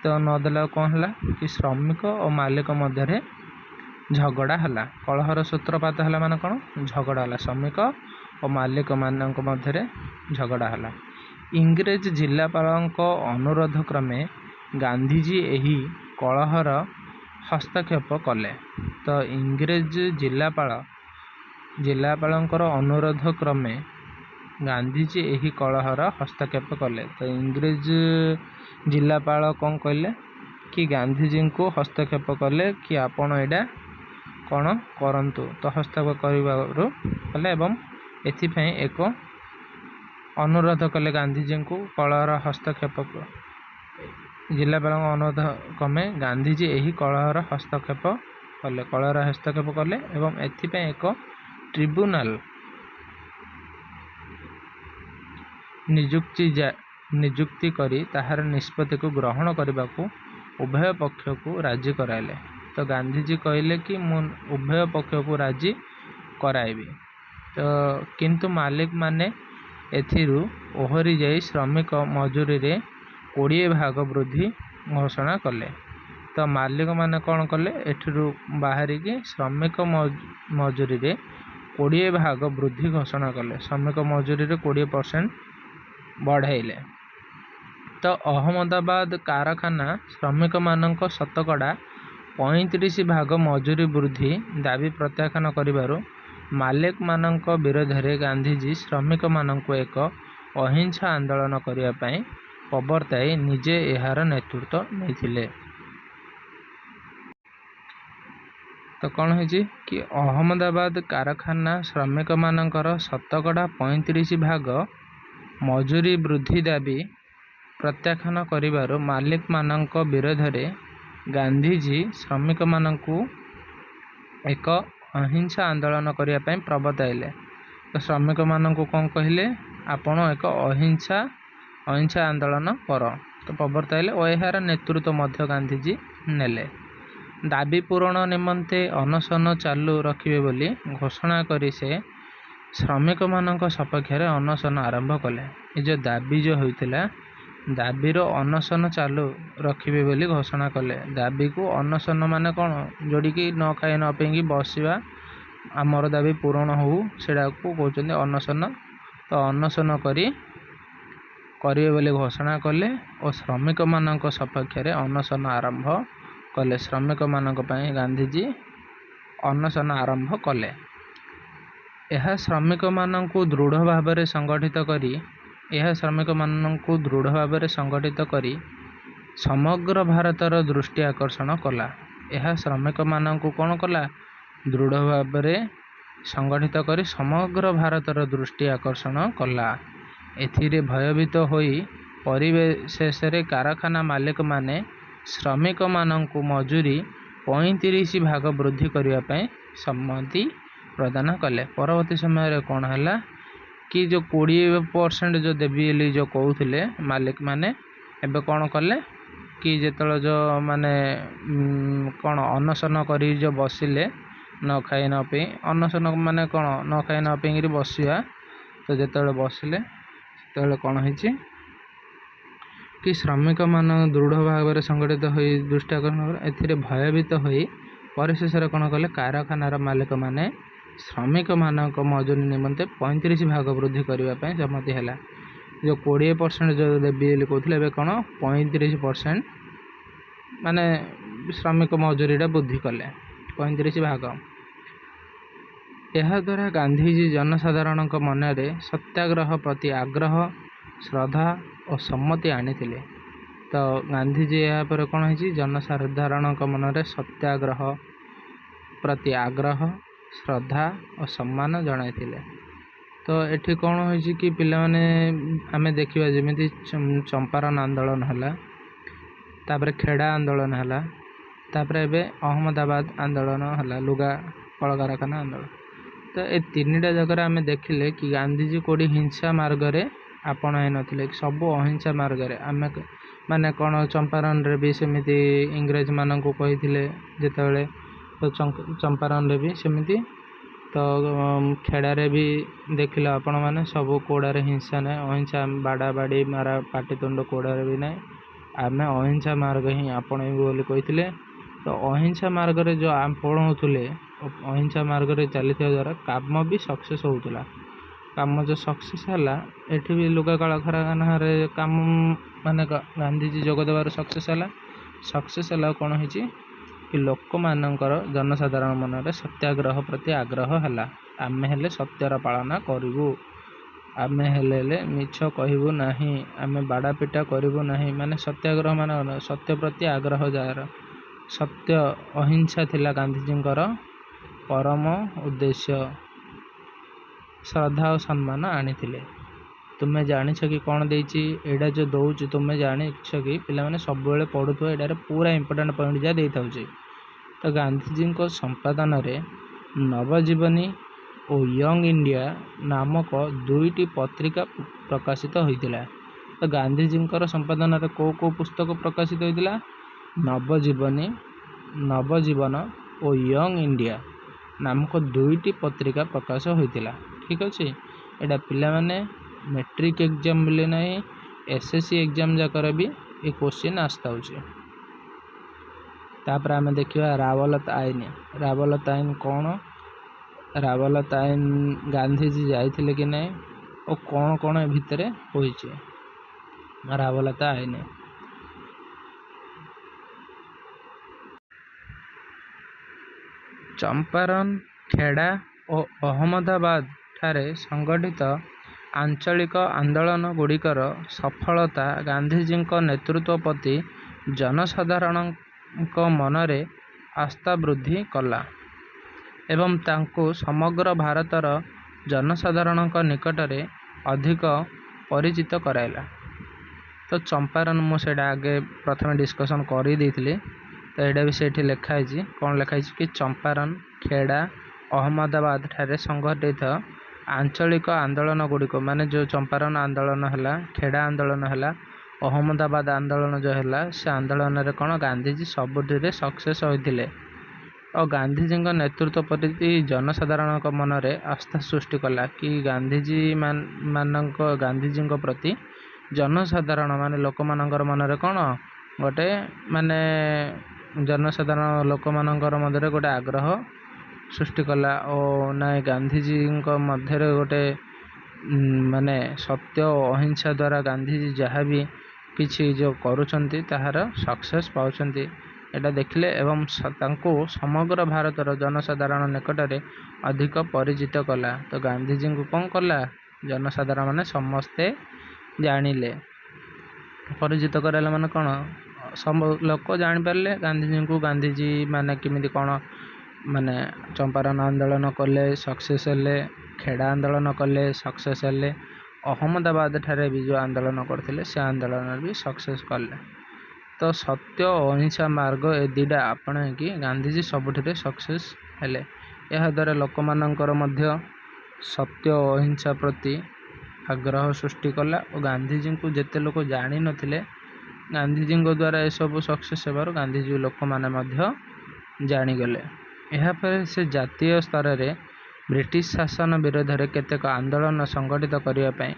ତ ନଦେଲା ଆଉ କ'ଣ ହେଲା କି ଶ୍ରମିକ ଓ ମାଲିକ ମଧ୍ୟରେ ଝଗଡ଼ା ହେଲା। କଳହର ସୂତ୍ରପାତ ହେଲା ମାନେ କ'ଣ? ଝଗଡ଼ା ହେଲା। ଶ୍ରମିକ ଓ ମାଲିକମାନଙ୍କ ମଧ୍ୟରେ ଝଗଡ଼ା ହେଲା। ଇଂରେଜ ଜିଲ୍ଲାପାଳଙ୍କ ଅନୁରୋଧ କ୍ରମେ ଗାନ୍ଧିଜୀ ଏହି କଳହର ହସ୍ତକ୍ଷେପ କଲେ। ତ ଇଂରେଜ ଜିଲ୍ଲାପାଳଙ୍କର ଅନୁରୋଧ କ୍ରମେ ଗାନ୍ଧିଜୀ ଏହି କଳହର ହସ୍ତକ୍ଷେପ କଲେ। ତ ଇଂରେଜ ଜିଲ୍ଲାପାଳ କ'ଣ କହିଲେ କି ଗାନ୍ଧିଜୀଙ୍କୁ ହସ୍ତକ୍ଷେପ କଲେ କି ଆପଣ ଏଇଟା କ'ଣ କରନ୍ତୁ। ତ ହସ୍ତକ୍ଷେପ କରିବାରୁ କଲେ ଏବଂ ଏଥିପାଇଁ ଏକ ଅନୁରୋଧ କଲେ ଗାନ୍ଧିଜୀଙ୍କୁ କଳହର ହସ୍ତକ୍ଷେପ। ଜିଲ୍ଲାପାଳଙ୍କ ଅନୁରୋଧ କ୍ରମେ ଗାନ୍ଧିଜୀ ଏହି କଳହର ହସ୍ତକ୍ଷେପ କଲେ ଏବଂ ଏଥିପାଇଁ ଏକ ଟ୍ରିବ୍ୟୁନାଲ ନିଯୁକ୍ତି କରି ତାହାର ନିଷ୍ପତ୍ତିକୁ ଗ୍ରହଣ କରିବାକୁ ଉଭୟ ପକ୍ଷକୁ ରାଜି କରାଇଲେ। ତ ଗାନ୍ଧିଜୀ କହିଲେ କି ମୁଁ ଉଭୟ ପକ୍ଷକୁ ରାଜି କରାଇବି। ତ କିନ୍ତୁ ମାଲିକ ମାନେ ଏଥିରୁ ଓହରି ଯାଇ ଶ୍ରମିକ ମଜୁରିରେ 20% ବୃଦ୍ଧି ଘୋଷଣା କଲେ। ତ ମାଲିକ ମାନେ କ'ଣ କଲେ, ଏଥିରୁ ବାହାରିକି ଶ୍ରମିକ ମଜୁରିରେ 20% ବୃଦ୍ଧି ଘୋଷଣା କଲେ। ଶ୍ରମିକ ମଜୁରିରେ 20% ବଢ଼ାଇଲେ। ତ ଅହମ୍ମଦାବାଦ କାରଖାନା ଶ୍ରମିକମାନଙ୍କ ଶତକଡ଼ା 35% ମଜୁରି ବୃଦ୍ଧି ଦାବି ପ୍ରତ୍ୟାଖ୍ୟାନ କରିବାରୁ ମାଲିକମାନଙ୍କ ବିରୋଧରେ ଗାନ୍ଧିଜୀ ଶ୍ରମିକମାନଙ୍କୁ ଏକ ଅହିଂସା ଆନ୍ଦୋଳନ କରିବା ପାଇଁ ପ୍ରବର୍ତ୍ତାଇ ନିଜେ ଏହାର ନେତୃତ୍ୱ ନେଇଥିଲେ। ତ କ'ଣ ହେଇଛି କି ଅହମ୍ମଦାବାଦ କାରଖାନା ଶ୍ରମିକମାନଙ୍କର ଶତକଡ଼ା 35% ମଜୁରି ବୃଦ୍ଧି ଦାବି ପ୍ରତ୍ୟାଖ୍ୟାନ କରିବାରୁ ମାଲିକମାନଙ୍କ ବିରୋଧରେ ଗାନ୍ଧିଜୀ ଶ୍ରମିକମାନଙ୍କୁ ଏକ ଅହିଂସା ଆନ୍ଦୋଳନ କରିବା ପାଇଁ ପ୍ରବର୍ତ୍ତାଇଲେ। ତ ଶ୍ରମିକମାନଙ୍କୁ କ'ଣ କହିଲେ, ଆପଣ ଏକ ଅହିଂସା ଆନ୍ଦୋଳନ କର। ତ ପ୍ରବର୍ତ୍ତାଇଲେ ଓ ଏହାର ନେତୃତ୍ୱ ମଧ୍ୟ ଗାନ୍ଧିଜୀ ନେଲେ। ଦାବି ପୂରଣ ନିମନ୍ତେ ଅନଶନ ଚାଲୁ ରଖିବେ ବୋଲି ଘୋଷଣା କରି ସେ ଶ୍ରମିକମାନଙ୍କ ସପକ୍ଷରେ ଅନଶନ ଆରମ୍ଭ କଲେ। ଏ ଯେଉଁ ଦାବି ହୋଇଥିଲା, ଦାବିର ଅନଶନ ଚାଲୁ ରଖିବେ ବୋଲି ଘୋଷଣା କଲେ। ଦାବିକୁ ଅନଶନ ମାନେ କ'ଣ, ଯୋଡ଼ିକି ନ ଖାଇ ନ ପିଇକି ବସିବା, ଆମର ଦାବି ପୂରଣ ହେଉ, ସେଇଟାକୁ କହୁଛନ୍ତି ଅନଶନ। ତ ଅନଶନ କରିବେ ବୋଲି ଘୋଷଣା କଲେ ଓ ଶ୍ରମିକମାନଙ୍କ ସପକ୍ଷରେ ଅନଶନ ଆରମ୍ଭ କଲେ। ଶ୍ରମିକମାନଙ୍କ ପାଇଁ ଗାନ୍ଧିଜୀ ଅନଶନ ଆରମ୍ଭ କଲେ। ଏହା ଶ୍ରମିକମାନଙ୍କୁ ଦୃଢ଼ ଭାବରେ ସଂଗଠିତ କରି ସମଗ୍ର ଭାରତର ଦୃଷ୍ଟି ଆକର୍ଷଣ କଲା। ଏହା ଶ୍ରମିକମାନଙ୍କୁ କ'ଣ କଲା, ଦୃଢ଼ ଭାବରେ ସଂଗଠିତ କରି ସମଗ୍ର ଭାରତର ଦୃଷ୍ଟି ଆକର୍ଷଣ କଲା। ଏଥିରେ ଭୟଭୀତ ହୋଇ ପରିଶେଷରେ କାରଖାନା ମାଲିକମାନେ ଶ୍ରମିକମାନଙ୍କୁ ମଜୁରି 35% ବୃଦ୍ଧି କରିବା ପାଇଁ ସମ୍ମତି ପ୍ରଦାନ କଲେ। ପରବର୍ତ୍ତୀ ସମୟରେ କ'ଣ ହେଲା କି ଯେଉଁ 20% ଯେଉଁ ଦେବି ବୋଲି ଯେଉଁ କହୁଥିଲେ ମାଲିକମାନେ, ଏବେ କ'ଣ କଲେ କି ଯେତେବେଳେ ଯେଉଁ ମାନେ କ'ଣ ଅନଶନ କରି ଯେଉଁ ବସିଲେ, ନ ଖାଇ ନ ପିଇ, ଅନଶନ ମାନେ କ'ଣ, ନ ଖାଇ ନ ପିଇକିରି ବସିବା। ତ ଯେତେବେଳେ ବସିଲେ, ସେତେବେଳେ କ'ଣ ହେଇଛି କି ଶ୍ରମିକମାନ ଦୃଢ଼ ଭାବରେ ସଂଗଠିତ ହୋଇ ଦୃଷ୍ଟି ଆକର୍ଷଣ କଲେ। ଏଥିରେ ଭୟଭୀତ ହୋଇ ପରିଶେଷରେ କ'ଣ କଲେ, କାରଖାନାର ମାଲିକମାନେ ଶ୍ରମିକମାନଙ୍କ ମଜୁରୀ ନିମନ୍ତେ 35% ବୃଦ୍ଧି କରିବା ପାଇଁ ସମ୍ମତି ହେଲା। ଯେଉଁ 20% ଯେଉଁ ଦେବି ବୋଲି କହୁଥିଲେ, ଏବେ କ'ଣ 35% ମାନେ ଶ୍ରମିକ ମଜୁରୀଟା ବୃଦ୍ଧି କଲେ 35%। ଏହାଦ୍ୱାରା ଗାନ୍ଧିଜୀ ଜନସାଧାରଣଙ୍କ ମନରେ ସତ୍ୟାଗ୍ରହ ପ୍ରତି ଆଗ୍ରହ, ଶ୍ରଦ୍ଧା ଓ ସମ୍ମତି ଆଣିଥିଲେ। ତ ଗାନ୍ଧିଜୀ ଏହାପରେ କ'ଣ ହେଇଛି, ଜନସାଧାରଣଙ୍କ ମନରେ ସତ୍ୟାଗ୍ରହ ପ୍ରତି ଆଗ୍ରହ, ଶ୍ରଦ୍ଧା ଓ ସମ୍ମାନ ଜଣାଇଥିଲେ। ତ ଏଠି କ'ଣ ହୋଇଛି କି ପିଲାମାନେ ଆମେ ଦେଖିବା ଯେମିତି ଚମ୍ପାରଣ ଆନ୍ଦୋଳନ ହେଲା, ତାପରେ ଖେଡ଼ା ଆନ୍ଦୋଳନ ହେଲା, ତାପରେ ଏବେ ଅହମ୍ମଦାବାଦ ଆନ୍ଦୋଳନ ହେଲା, ଲୁଗା କଳକାରଖାନା ଆନ୍ଦୋଳନ। ତ ଏ ତିନିଟା ଜାଗାରେ ଆମେ ଦେଖିଲେ କି ଗାନ୍ଧିଜୀ କେଉଁଠି ହିଂସା ମାର୍ଗରେ ଆପଣାଇ ନଥିଲେ, ସବୁ ଅହିଂସା ମାର୍ଗରେ। ଆମେ ମାନେ କ'ଣ, ଚମ୍ପାରଣରେ ବି ସେମିତି ଇଂରେଜମାନଙ୍କୁ କହିଥିଲେ ଯେତେବେଳେ, ତ ଚମ୍ପାରଣରେ ବି ସେମିତି। ତ ଖେଡ଼ାରେ ବି ଦେଖିଲେ ଆପଣମାନେ, ସବୁ କୋଡ଼ାରେ ହିଂସା ନାହିଁ, ଅହିଂସା, ବାଡ଼ାବାଡ଼ି ମାରା ପାଟିତୁଣ୍ଡ କୋଡ଼ାରେ ବି ନାହିଁ। ଆମେ ଅହିଂସା ମାର୍ଗ ହିଁ ଆପଣେଇବୁ ବୋଲି କହିଥିଲେ। ତ ଅହିଂସା ମାର୍ଗରେ ଯେଉଁ ଆପଣଉଥିଲେ, ଅହିଂସା ମାର୍ଗରେ ଚାଲିଥିବା ଦ୍ୱାରା କାମ ବି ସକ୍ସେସ୍ ହେଉଥିଲା। କାମ ଯେଉଁ ସକ୍ସେସ୍ ହେଲା, ଏଠି ବି ଲୁଗା କଳକାରଖାନାରେ କାମ ମାନେ ଗାନ୍ଧିଜୀ ଯୋଗ ଦେବାରୁ ସକ୍ସେସ୍ ହେଲା। କ'ଣ ହେଇଛି କି ଲୋକମାନଙ୍କର, ଜନସାଧାରଣ ମନରେ ସତ୍ୟାଗ୍ରହ ପ୍ରତି ଆଗ୍ରହ ହେଲା। ଆମେ ହେଲେ ସତ୍ୟର ପାଳନ କରିବୁ, ଆମେ ହେଲେ ମିଛ କହିବୁ ନାହିଁ, ଆମେ ବାଡ଼ାପିଟା କରିବୁ ନାହିଁ। ମାନେ ସତ୍ୟାଗ୍ରହ ମାନେ ସତ୍ୟ ପ୍ରତି ଆଗ୍ରହ, ଯାହାର ସତ୍ୟ ଅହିଂସା ଥିଲା ଗାନ୍ଧିଜୀଙ୍କର ପରମ ଉଦ୍ଦେଶ୍ୟ, ଶ୍ରଦ୍ଧା ଓ ସମ୍ମାନ ଆଣିଥିଲେ। ତୁମେ ଜାଣିଛ କି କ'ଣ ଦେଇଛି, ଏଇଟା ଯେଉଁ ଦେଉଛି ତୁମେ ଜାଣିଛ କି? ପିଲାମାନେ ସବୁବେଳେ ପଢ଼ୁଥିବ, ଏଇଟାରେ ପୁରା ଇମ୍ପୋର୍ଟାଣ୍ଟ ପଏଣ୍ଟ ଯାହା ଦେଇଥାଉଛି। ତ ଗାନ୍ଧିଜୀଙ୍କ ସମ୍ପାଦନାରେ ନବଜୀବନୀ ଓ ୟଙ୍ଗ ଇଣ୍ଡିଆ ନାମକ ଦୁଇଟି ପତ୍ରିକା ପ୍ରକାଶିତ ହୋଇଥିଲା। ତ ଗାନ୍ଧୀଜୀଙ୍କର ସମ୍ପାଦନାରେ କେଉଁ ପୁସ୍ତକ ପ୍ରକାଶିତ ହୋଇଥିଲା? ନବଜୀବନ ଓ ୟଙ୍ଗ ଇଣ୍ଡିଆ ନାମକ 2ଟି ପତ୍ରିକା ପ୍ରକାଶ ହୋଇଥିଲା। ଠିକ୍ ଅଛି, ଏଇଟା ପିଲାମାନେ ମେଟ୍ରିକ୍ ଏକ୍ଜାମ୍ ବୋଲି ନାହିଁ, SSC ଏକ୍ଜାମ୍ ଯାକରେ ବି ଏ କ୍ୱେଶ୍ଚିନ୍ ଆସିଥାଉଛି। ତାପରେ ଆମେ ଦେଖିବା ରାୱଲତ ଆଇନ। ରାୱଲତ ଆଇନ କ'ଣ? ରାୱଲତ ଆଇନ ଗାନ୍ଧୀଜୀ ଯାଇଥିଲେ କି ନାହିଁ ଓ କ'ଣ ଏ ଭିତରେ ହୋଇଛି? ରାୱଲତ ଆଇନ ଚମ୍ପାରନ, ଖେଡ଼ା ଓ ଅହମ୍ମଦାବାଦ ଠାରେ ସଂଗଠିତ ଆଞ୍ଚଳିକ ଆନ୍ଦୋଳନ ଗୁଡ଼ିକର ସଫଳତା ଗାନ୍ଧୀଜୀଙ୍କ ନେତୃତ୍ୱ ପ୍ରତି ଜନସାଧାରଣଙ୍କ ମନରେ ଆସ୍ଥା ବୃଦ୍ଧି କଲା ଏବଂ ତାଙ୍କୁ ସମଗ୍ର ଭାରତର ଜନସାଧାରଣଙ୍କ ନିକଟରେ ଅଧିକ ପରିଚିତ କରାଇଲା। ତ ଚମ୍ପାରନ ମୁଁ ସେଇଟା ଆଗେ ପ୍ରଥମେ ଡିସ୍କସନ୍ କରିଦେଇଥିଲି, ତ ଏଇଟା ବି ସେଇଠି ଲେଖା ହେଇଛି। କ'ଣ ଲେଖା ହେଇଛି କି ଚମ୍ପାରନ, ଖେଡ଼ା, ଅହମ୍ମଦାବାଦ ଠାରେ ସଂଗଠିତ ଆଞ୍ଚଳିକ ଆନ୍ଦୋଳନ ଗୁଡ଼ିକ, ମାନେ ଯେଉଁ ଚମ୍ପାରନ ଆନ୍ଦୋଳନ ହେଲା, ଖେଡ଼ା ଆନ୍ଦୋଳନ ହେଲା, ଅହମ୍ମଦାବାଦ ଆନ୍ଦୋଳନ ଯେଉଁ ହେଲା, ସେ ଆନ୍ଦୋଳନରେ କ'ଣ ଗାନ୍ଧୀଜୀ ସବୁଥିରେ ସକ୍ସେସ୍ ହୋଇଥିଲେ ଓ ଗାନ୍ଧୀଜୀଙ୍କ ନେତୃତ୍ୱ ପ୍ରତି ଜନସାଧାରଣଙ୍କ ମନରେ ଆସ୍ଥା ସୃଷ୍ଟି କଲା କି ଗାନ୍ଧୀଜୀଙ୍କ ପ୍ରତି ଜନସାଧାରଣ ମାନେ ଲୋକମାନଙ୍କର ମନରେ କ'ଣ ଗୋଟେ ମାନେ ଜନସାଧାରଣ ଲୋକମାନଙ୍କର ମଧ୍ୟରେ ଗୋଟେ ଆଗ୍ରହ ସୃଷ୍ଟି କଲା ଓ ନାଇଁ ଗାନ୍ଧୀଜୀଙ୍କ ମଧ୍ୟରେ ଗୋଟେ ମାନେ ସତ୍ୟ ଓ ଅହିଂସା ଦ୍ୱାରା ଗାନ୍ଧୀଜୀ ଯାହା ବି କିଛି ଯେଉଁ କରୁଛନ୍ତି ତାହାର ସକ୍ସେସ୍ ପାଉଛନ୍ତି ଏଇଟା ଦେଖିଲେ ଏବଂ ତାଙ୍କୁ ସମଗ୍ର ଭାରତର ଜନସାଧାରଣ ନିକଟରେ ଅଧିକ ପରିଚିତ କଲା। ତ ଗାନ୍ଧୀଜୀଙ୍କୁ କ'ଣ କଲା? ଜନସାଧାରଣ ମାନେ ସମସ୍ତେ ଜାଣିଲେ। ପରିଚିତ କରାଇଲା ମାନେ କ'ଣ? ସବୁ ଲୋକ ଜାଣିପାରିଲେ ଗାନ୍ଧୀଜୀଙ୍କୁ, ଗାନ୍ଧୀଜୀ ମାନେ କେମିତି କ'ଣ ମାନେ ଚମ୍ପାରନ ଆନ୍ଦୋଳନ କଲେ, ସକ୍ସେସ୍ ହେଲେ, ଖେଡ଼ା ଆନ୍ଦୋଳନ କଲେ, ସକ୍ସେସ୍ ହେଲେ, ଅହମ୍ମଦାବାଦ ଠାରେ ବି ଯେଉଁ ଆନ୍ଦୋଳନ କରିଥିଲେ ସେ ଆନ୍ଦୋଳନରେ ବି ସକ୍ସେସ୍ କଲେ। ତ ସତ୍ୟ ଓ ଅହିଂସା ମାର୍ଗ ଏ ଦୁଇଟା ଆପଣେଇକି ଗାନ୍ଧୀଜୀ ସବୁଥିରେ ସକ୍ସେସ୍ ହେଲେ। ଏହାଦ୍ୱାରା ଲୋକମାନଙ୍କର ମଧ୍ୟ ସତ୍ୟ ଓ ଅହିଂସା ପ୍ରତି ଆଗ୍ରହ ସୃଷ୍ଟି କଲା ଓ ଗାନ୍ଧୀଜୀଙ୍କୁ ଯେତେ ଲୋକ ଜାଣିନଥିଲେ ଗାନ୍ଧୀଜୀଙ୍କ ଦ୍ୱାରା ଏସବୁ ସକ୍ସେସ୍ ହେବାରୁ ଗାନ୍ଧୀଜୀ ଲୋକମାନେ ମଧ୍ୟ ଜାଣିଗଲେ। ଏହାପରେ ସେ ଜାତୀୟ ସ୍ତରରେ ବ୍ରିଟିଶ ଶାସନ ବିରୋଧରେ କେତେକ ଆନ୍ଦୋଳନ ସଂଗଠିତ କରିବା ପାଇଁ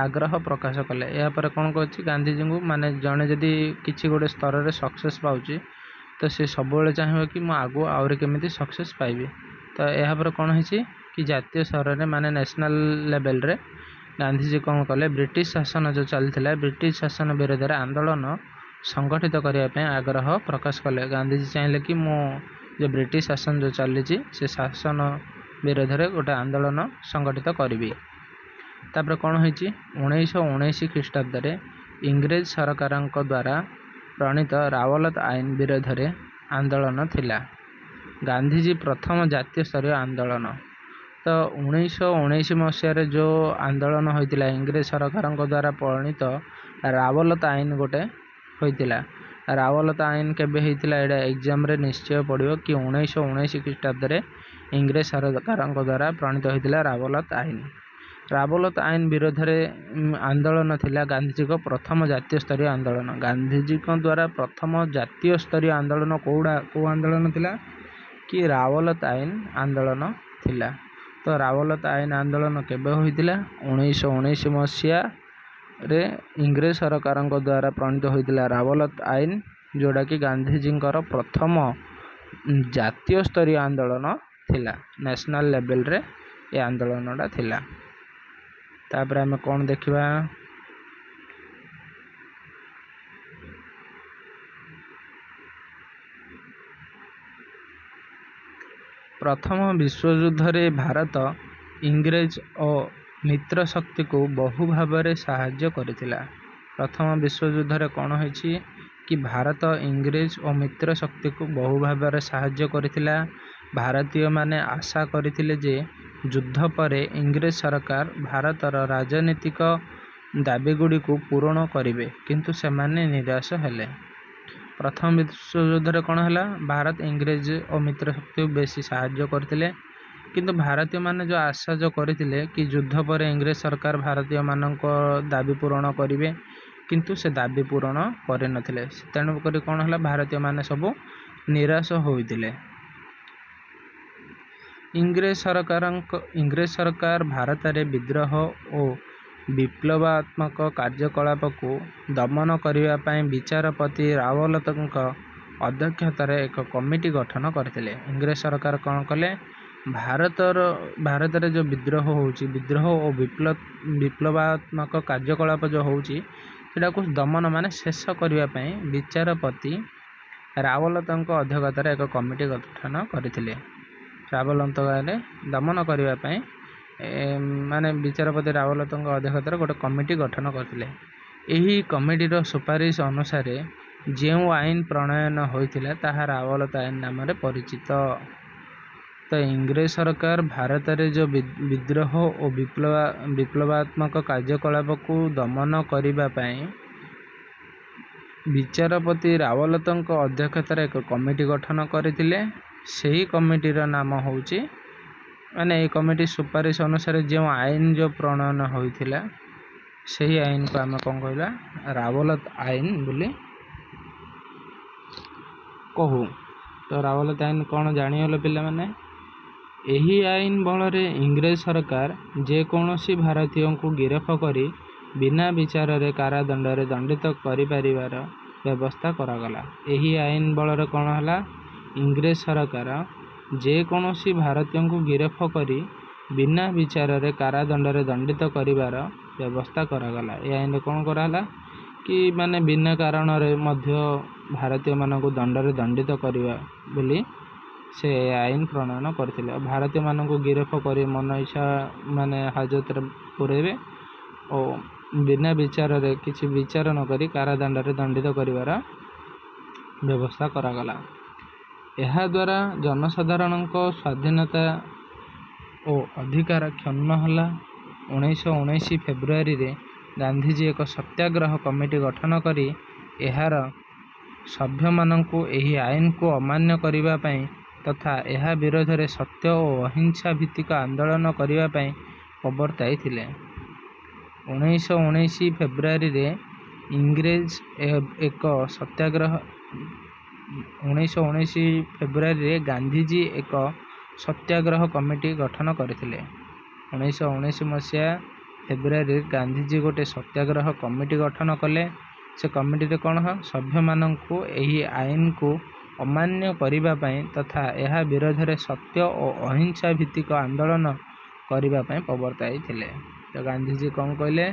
ଆଗ୍ରହ ପ୍ରକାଶ କଲେ। ଏହାପରେ କ'ଣ କରୁଛି? ଗାନ୍ଧୀଜୀଙ୍କୁ ମାନେ ଜଣେ ଯଦି କିଛି ଗୋଟେ ସ୍ତରରେ ସକ୍ସେସ୍ ପାଉଛି ତ ସେ ସବୁବେଳେ ଚାହିଁବ କି ମୁଁ ଆଗକୁ ଆହୁରି କେମିତି ସକ୍ସେସ୍ ପାଇବି। ତ ଏହାପରେ କ'ଣ ହେଇଛି କି ଜାତୀୟ ସ୍ତରରେ ମାନେ ନ୍ୟାସନାଲ୍ ଲେଭେଲରେ ଗାନ୍ଧୀଜୀ କ'ଣ କଲେ? ବ୍ରିଟିଶ ଶାସନ ଯେଉଁ ଚାଲିଥିଲା, ବ୍ରିଟିଶ ଶାସନ ବିରୋଧରେ ଆନ୍ଦୋଳନ ସଂଗଠିତ କରିବା ପାଇଁ ଆଗ୍ରହ ପ୍ରକାଶ କଲେ। ଗାନ୍ଧୀଜୀ ଚାହିଁଲେ କି ମୁଁ ଯେ ବ୍ରିଟିଶ ଶାସନ ଯେଉଁ ଚାଲିଛି ସେ ଶାସନ ବିରୋଧରେ ଗୋଟେ ଆନ୍ଦୋଳନ ସଂଗଠିତ କରିବି। ତାପରେ କ'ଣ ହେଇଛି? 1919 ଖ୍ରୀଷ୍ଟାବ୍ଦରେ ଇଂରେଜ ସରକାରଙ୍କ ଦ୍ୱାରା ପ୍ରଣୀତ ରାୱଲତ ଆଇନ ବିରୋଧରେ ଆନ୍ଦୋଳନ ଥିଲା ଗାନ୍ଧୀଜୀ ପ୍ରଥମ ଜାତୀୟ ସ୍ତରୀୟ ଆନ୍ଦୋଳନ। ତ 1919 ମସିହାରେ ଯେଉଁ ଆନ୍ଦୋଳନ ହୋଇଥିଲା, ଇଂରେଜ ସରକାରଙ୍କ ଦ୍ୱାରା ପ୍ରଣୀତ ରାୱଲତ ଆଇନ ଗୋଟେ ହୋଇଥିଲା। ରାୱଲତ ଆଇନ କେବେ ହେଇଥିଲା? ଏଇଟା ଏକ୍ଜାମ୍ରେ ନିଶ୍ଚୟ ପଡ଼ିବ କି 1919 ଖ୍ରୀଷ୍ଟାବ୍ଦରେ ଇଂରେଜ ସରକାରଙ୍କ ଦ୍ୱାରା ପ୍ରଣୀତ ହୋଇଥିଲା ରାୱଲତ ଆଇନ। ରାୱଲତ ଆଇନ ବିରୋଧରେ ଆନ୍ଦୋଳନ ଥିଲା ଗାନ୍ଧୀଜୀଙ୍କ ପ୍ରଥମ ଜାତୀୟ ସ୍ତରୀୟ ଆନ୍ଦୋଳନ। ଗାନ୍ଧୀଜୀଙ୍କ ଦ୍ୱାରା ପ୍ରଥମ ଜାତୀୟ ସ୍ତରୀୟ ଆନ୍ଦୋଳନ କେଉଁ ଆନ୍ଦୋଳନ ଥିଲା କି? ରାୱଲତ ଆଇନ ଆନ୍ଦୋଳନ ଥିଲା। ତ ରାୱଲତ ଆଇନ ଆନ୍ଦୋଳନ କେବେ ହୋଇଥିଲା? 1919 ମସିହାରେ ଇଂରେଜ ସରକାରଙ୍କ ଦ୍ୱାରା ପ୍ରଣୀତ ହୋଇଥିଲା ରାୱଲତ ଆଇନ, ଯେଉଁଟାକି ଗାନ୍ଧୀଜୀଙ୍କର ପ୍ରଥମ ଜାତୀୟ ସ୍ତରୀୟ ଆନ୍ଦୋଳନ ଥିଲା। ନ୍ୟାସନାଲ୍ ଲେଭେଲରେ ଏ ଆନ୍ଦୋଳନଟା ଥିଲା। ତାପରେ ଆମେ କ'ଣ ଦେଖିବା? ପ୍ରଥମ ବିଶ୍ୱଯୁଦ୍ଧରେ ଭାରତ ଇଂରେଜ ଓ ମିତ୍ର ଶକ୍ତିକୁ ବହୁ ଭାବରେ ସାହାଯ୍ୟ କରିଥିଲା। ପ୍ରଥମ ବିଶ୍ୱଯୁଦ୍ଧରେ କ'ଣ ହୋଇଛି କି ଭାରତ ଇଂରେଜ ଓ ମିତ୍ର ଶକ୍ତିକୁ ବହୁ ଭାବରେ ସାହାଯ୍ୟ କରିଥିଲା। ଭାରତୀୟମାନେ ଆଶା କରିଥିଲେ ଯେ ଯୁଦ୍ଧ ପରେ ଇଂରେଜ ସରକାର ଭାରତର ରାଜନୀତିକ ଦାବିଗୁଡ଼ିକୁ ପୂରଣ କରିବେ, କିନ୍ତୁ ସେମାନେ ନିରାଶ ହେଲେ। ପ୍ରଥମ ବିଶ୍ୱଯୁଦ୍ଧରେ କ'ଣ ହେଲା? ଭାରତ ଇଂରେଜ ଓ ମିତ୍ର ଶକ୍ତିକୁ ବେଶୀ ସାହାଯ୍ୟ କରିଥିଲେ, କିନ୍ତୁ ଭାରତୀୟମାନେ ଯେଉଁ ଆଶା କରିଥିଲେ କି ଯୁଦ୍ଧ ପରେ ଇଂରେଜ ସରକାର ଭାରତୀୟମାନଙ୍କ ଦାବି ପୂରଣ କରିବେ କିନ୍ତୁ ସେ ଦାବି ପୂରଣ କରିନଥିଲେ। ତେଣୁକରି କ'ଣ ହେଲା, ଭାରତୀୟମାନେ ସବୁ ନିରାଶ ହୋଇଥିଲେ। ଇଂରେଜ ସରକାର ଭାରତରେ ବିଦ୍ରୋହ ଓ ବିପ୍ଳବାତ୍ମକ କାର୍ଯ୍ୟକଳାପକୁ ଦମନ କରିବା ପାଇଁ ବିଚାରପତି ରାୱଲଙ୍କ ଅଧ୍ୟକ୍ଷତାରେ ଏକ କମିଟି ଗଠନ କରିଥିଲେ। ଇଂରେଜ ସରକାର କ'ଣ କଲେ, ଭାରତରେ ଯେଉଁ ବିଦ୍ରୋହ ହେଉଛି, ବିଦ୍ରୋହ ଓ ବିପ୍ଳବାତ୍ମକ କାର୍ଯ୍ୟକଳାପ ଯେଉଁ ହେଉଛି ସେଟାକୁ ଦମନ ମାନେ ଶେଷ କରିବା ପାଇଁ ବିଚାରପତି ରାୱଲଙ୍କ ଅଧ୍ୟକ୍ଷତାରେ ଏକ କମିଟି ଗଠନ କରିଥିଲେ। ରାୱଲଙ୍କ ଦମନ କରିବା ପାଇଁ ମାନେ ବିଚାରପତି ରାୱଲଙ୍କ ଅଧ୍ୟକ୍ଷତାରେ ଗୋଟେ କମିଟି ଗଠନ କରିଥିଲେ। ଏହି କମିଟିର ସୁପାରିଶ ଅନୁସାରେ ଯେଉଁ ଆଇନ ପ୍ରଣୟନ ହୋଇଥିଲା ତାହା ରାୱଲତ ଆଇନ ନାମରେ ପରିଚିତ। ତ ଇଂରେଜ ସରକାର ଭାରତରେ ଯେଉଁ ବିଦ୍ରୋହ ଓ ବିପ୍ଳବାତ୍ମକ କାର୍ଯ୍ୟକଳାପକୁ ଦମନ କରିବା ପାଇଁ ବିଚାରପତି ରାୱଲଙ୍କ ଅଧ୍ୟକ୍ଷତାରେ ଏକ କମିଟି ଗଠନ କରିଥିଲେ। ସେହି କମିଟିର ନାମ ହେଉଛି, ମାନେ ଏହି କମିଟି ସୁପାରିଶ ଅନୁସାରେ ଯେଉଁ ଆଇନ ପ୍ରଣୟନ ହୋଇଥିଲା ସେହି ଆଇନକୁ ଆମେ କ'ଣ କହିବା, ରାୱଲତ ଆଇନ ବୋଲି କହୁ। ତ ରାୱଲତ ଆଇନ କ'ଣ ଜାଣିଗଲ ପିଲାମାନେ? ଏହି ଆଇନ ବଳରେ ଇଂରେଜ ସରକାର ଯେକୌଣସି ଭାରତୀୟଙ୍କୁ ଗିରଫ କରି ବିନା ବିଚାରରେ କାରାଦଣ୍ଡରେ ଦଣ୍ଡିତ କରିପାରିବାର ବ୍ୟବସ୍ଥା କରାଗଲା। ଏହି ଆଇନ ବଳରେ କ'ଣ ହେଲା, ଇଂରେଜ ସରକାର ଯେକୌଣସି ଭାରତୀୟଙ୍କୁ ଗିରଫ କରି ବିନା ବିଚାରରେ କାରାଦଣ୍ଡରେ ଦଣ୍ଡିତ କରିବାର ବ୍ୟବସ୍ଥା କରାଗଲା। ଏ ଆଇନରେ କ'ଣ କରାହେଲା କି ମାନେ ବିନା କାରଣରେ ମଧ୍ୟ ଭାରତୀୟମାନଙ୍କୁ ଦଣ୍ଡରେ ଦଣ୍ଡିତ କରିବା ବୋଲି ସେ ଆଇନ ପ୍ରଣୟନ କରିଥିଲେ। ଭାରତୀୟମାନଙ୍କୁ ଗିରଫ କରି ମନ ଇଚ୍ଛା ମାନେ ହାଜତରେ ପୁରେଇବେ ଓ ବିନା ବିଚାରରେ କିଛି ବିଚାର ନକରି କାରାଦଣ୍ଡରେ ଦଣ୍ଡିତ କରିବାର ବ୍ୟବସ୍ଥା କରାଗଲା। ଏହାଦ୍ୱାରା ଜନସାଧାରଣଙ୍କ ସ୍ୱାଧୀନତା ଓ ଅଧିକାର କ୍ଷୁଣ୍ଣ ହେଲା। 1919 ଫେବୃଆରୀରେ ଗାନ୍ଧିଜୀ ଏକ ସତ୍ୟାଗ୍ରହ କମିଟି ଗଠନ କରି ଏହାର ସଭ୍ୟମାନଙ୍କୁ ଏହି ଆଇନକୁ ଅମାନ୍ୟ କରିବା ପାଇଁ ତଥା ଏହା ବିରୋଧରେ ସତ୍ୟ ଓ ଅହିଂସା ଭିତ୍ତିକ ଆନ୍ଦୋଳନ କରିବା ପାଇଁ ପ୍ରବର୍ତ୍ତାଇଥିଲେ। 1919 ଫେବୃଆରୀରେ ଇଂରେଜ ଏକ ସତ୍ୟାଗ୍ରହ 1919 ଫେବୃଆରୀରେ ଗାନ୍ଧିଜୀ ଏକ ସତ୍ୟାଗ୍ରହ କମିଟି ଗଠନ କରିଥିଲେ। 1919 ମସିହା ଫେବୃଆରୀରେ ଗାନ୍ଧିଜୀ ଗୋଟେ ସତ୍ୟାଗ୍ରହ କମିଟି ଗଠନ କଲେ। ସେ କମିଟିରେ କ'ଣ ସଭ୍ୟମାନଙ୍କୁ ଏହି ଆଇନକୁ ଅମାନ୍ୟ କରିବା ପାଇଁ ତଥା ଏହା ବିରୋଧରେ ସତ୍ୟ ଓ ଅହିଂସା ଭିତ୍ତିକ ଆନ୍ଦୋଳନ କରିବା ପାଇଁ ପ୍ରବର୍ତ୍ତାଇଥିଲେ। ତ ଗାନ୍ଧିଜୀ କ'ଣ କହିଲେ,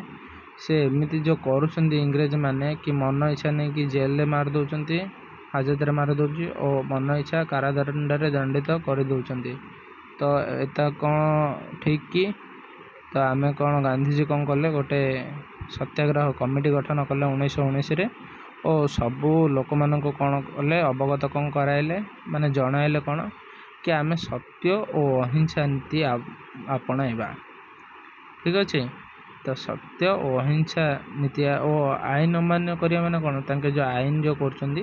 ସେ ଏମିତି ଯେଉଁ କରୁଛନ୍ତି ଇଂରେଜମାନେ କି ମନ ଇଚ୍ଛା ନେଇକି ଜେଲରେ ମାରି ଦେଉଛନ୍ତି, ହାଜତରେ ମାରି ଦେଉଛି ଓ ମନ ଇଚ୍ଛା କାରାଦଣ୍ଡରେ ଦଣ୍ଡିତ କରିଦେଉଛନ୍ତି। ତ ଏଟା କ'ଣ ଠିକ୍ କି? ତ ଆମେ କ'ଣ ଗାନ୍ଧିଜୀ କ'ଣ କଲେ, ଗୋଟେ ସତ୍ୟାଗ୍ରହ କମିଟି ଗଠନ କଲେ 1919ରେ ଓ ସବୁ ଲୋକମାନଙ୍କୁ କ'ଣ କଲେ, ଅବଗତ କ'ଣ କରାଇଲେ, ମାନେ ଜଣାଇଲେ କ'ଣ କି ଆମେ ସତ୍ୟ ଓ ଅହିଂସା ନୀତି ଆପଣାଇବା। ଠିକ୍ ଅଛି। ତ ସତ୍ୟ ଓ ଅହିଂସା ନୀତି ଓ ଆଇନ ଅମାନ୍ୟ କରିବା ମାନେ କ'ଣ, ତାଙ୍କେ ଯେଉଁ ଆଇନ କରୁଛନ୍ତି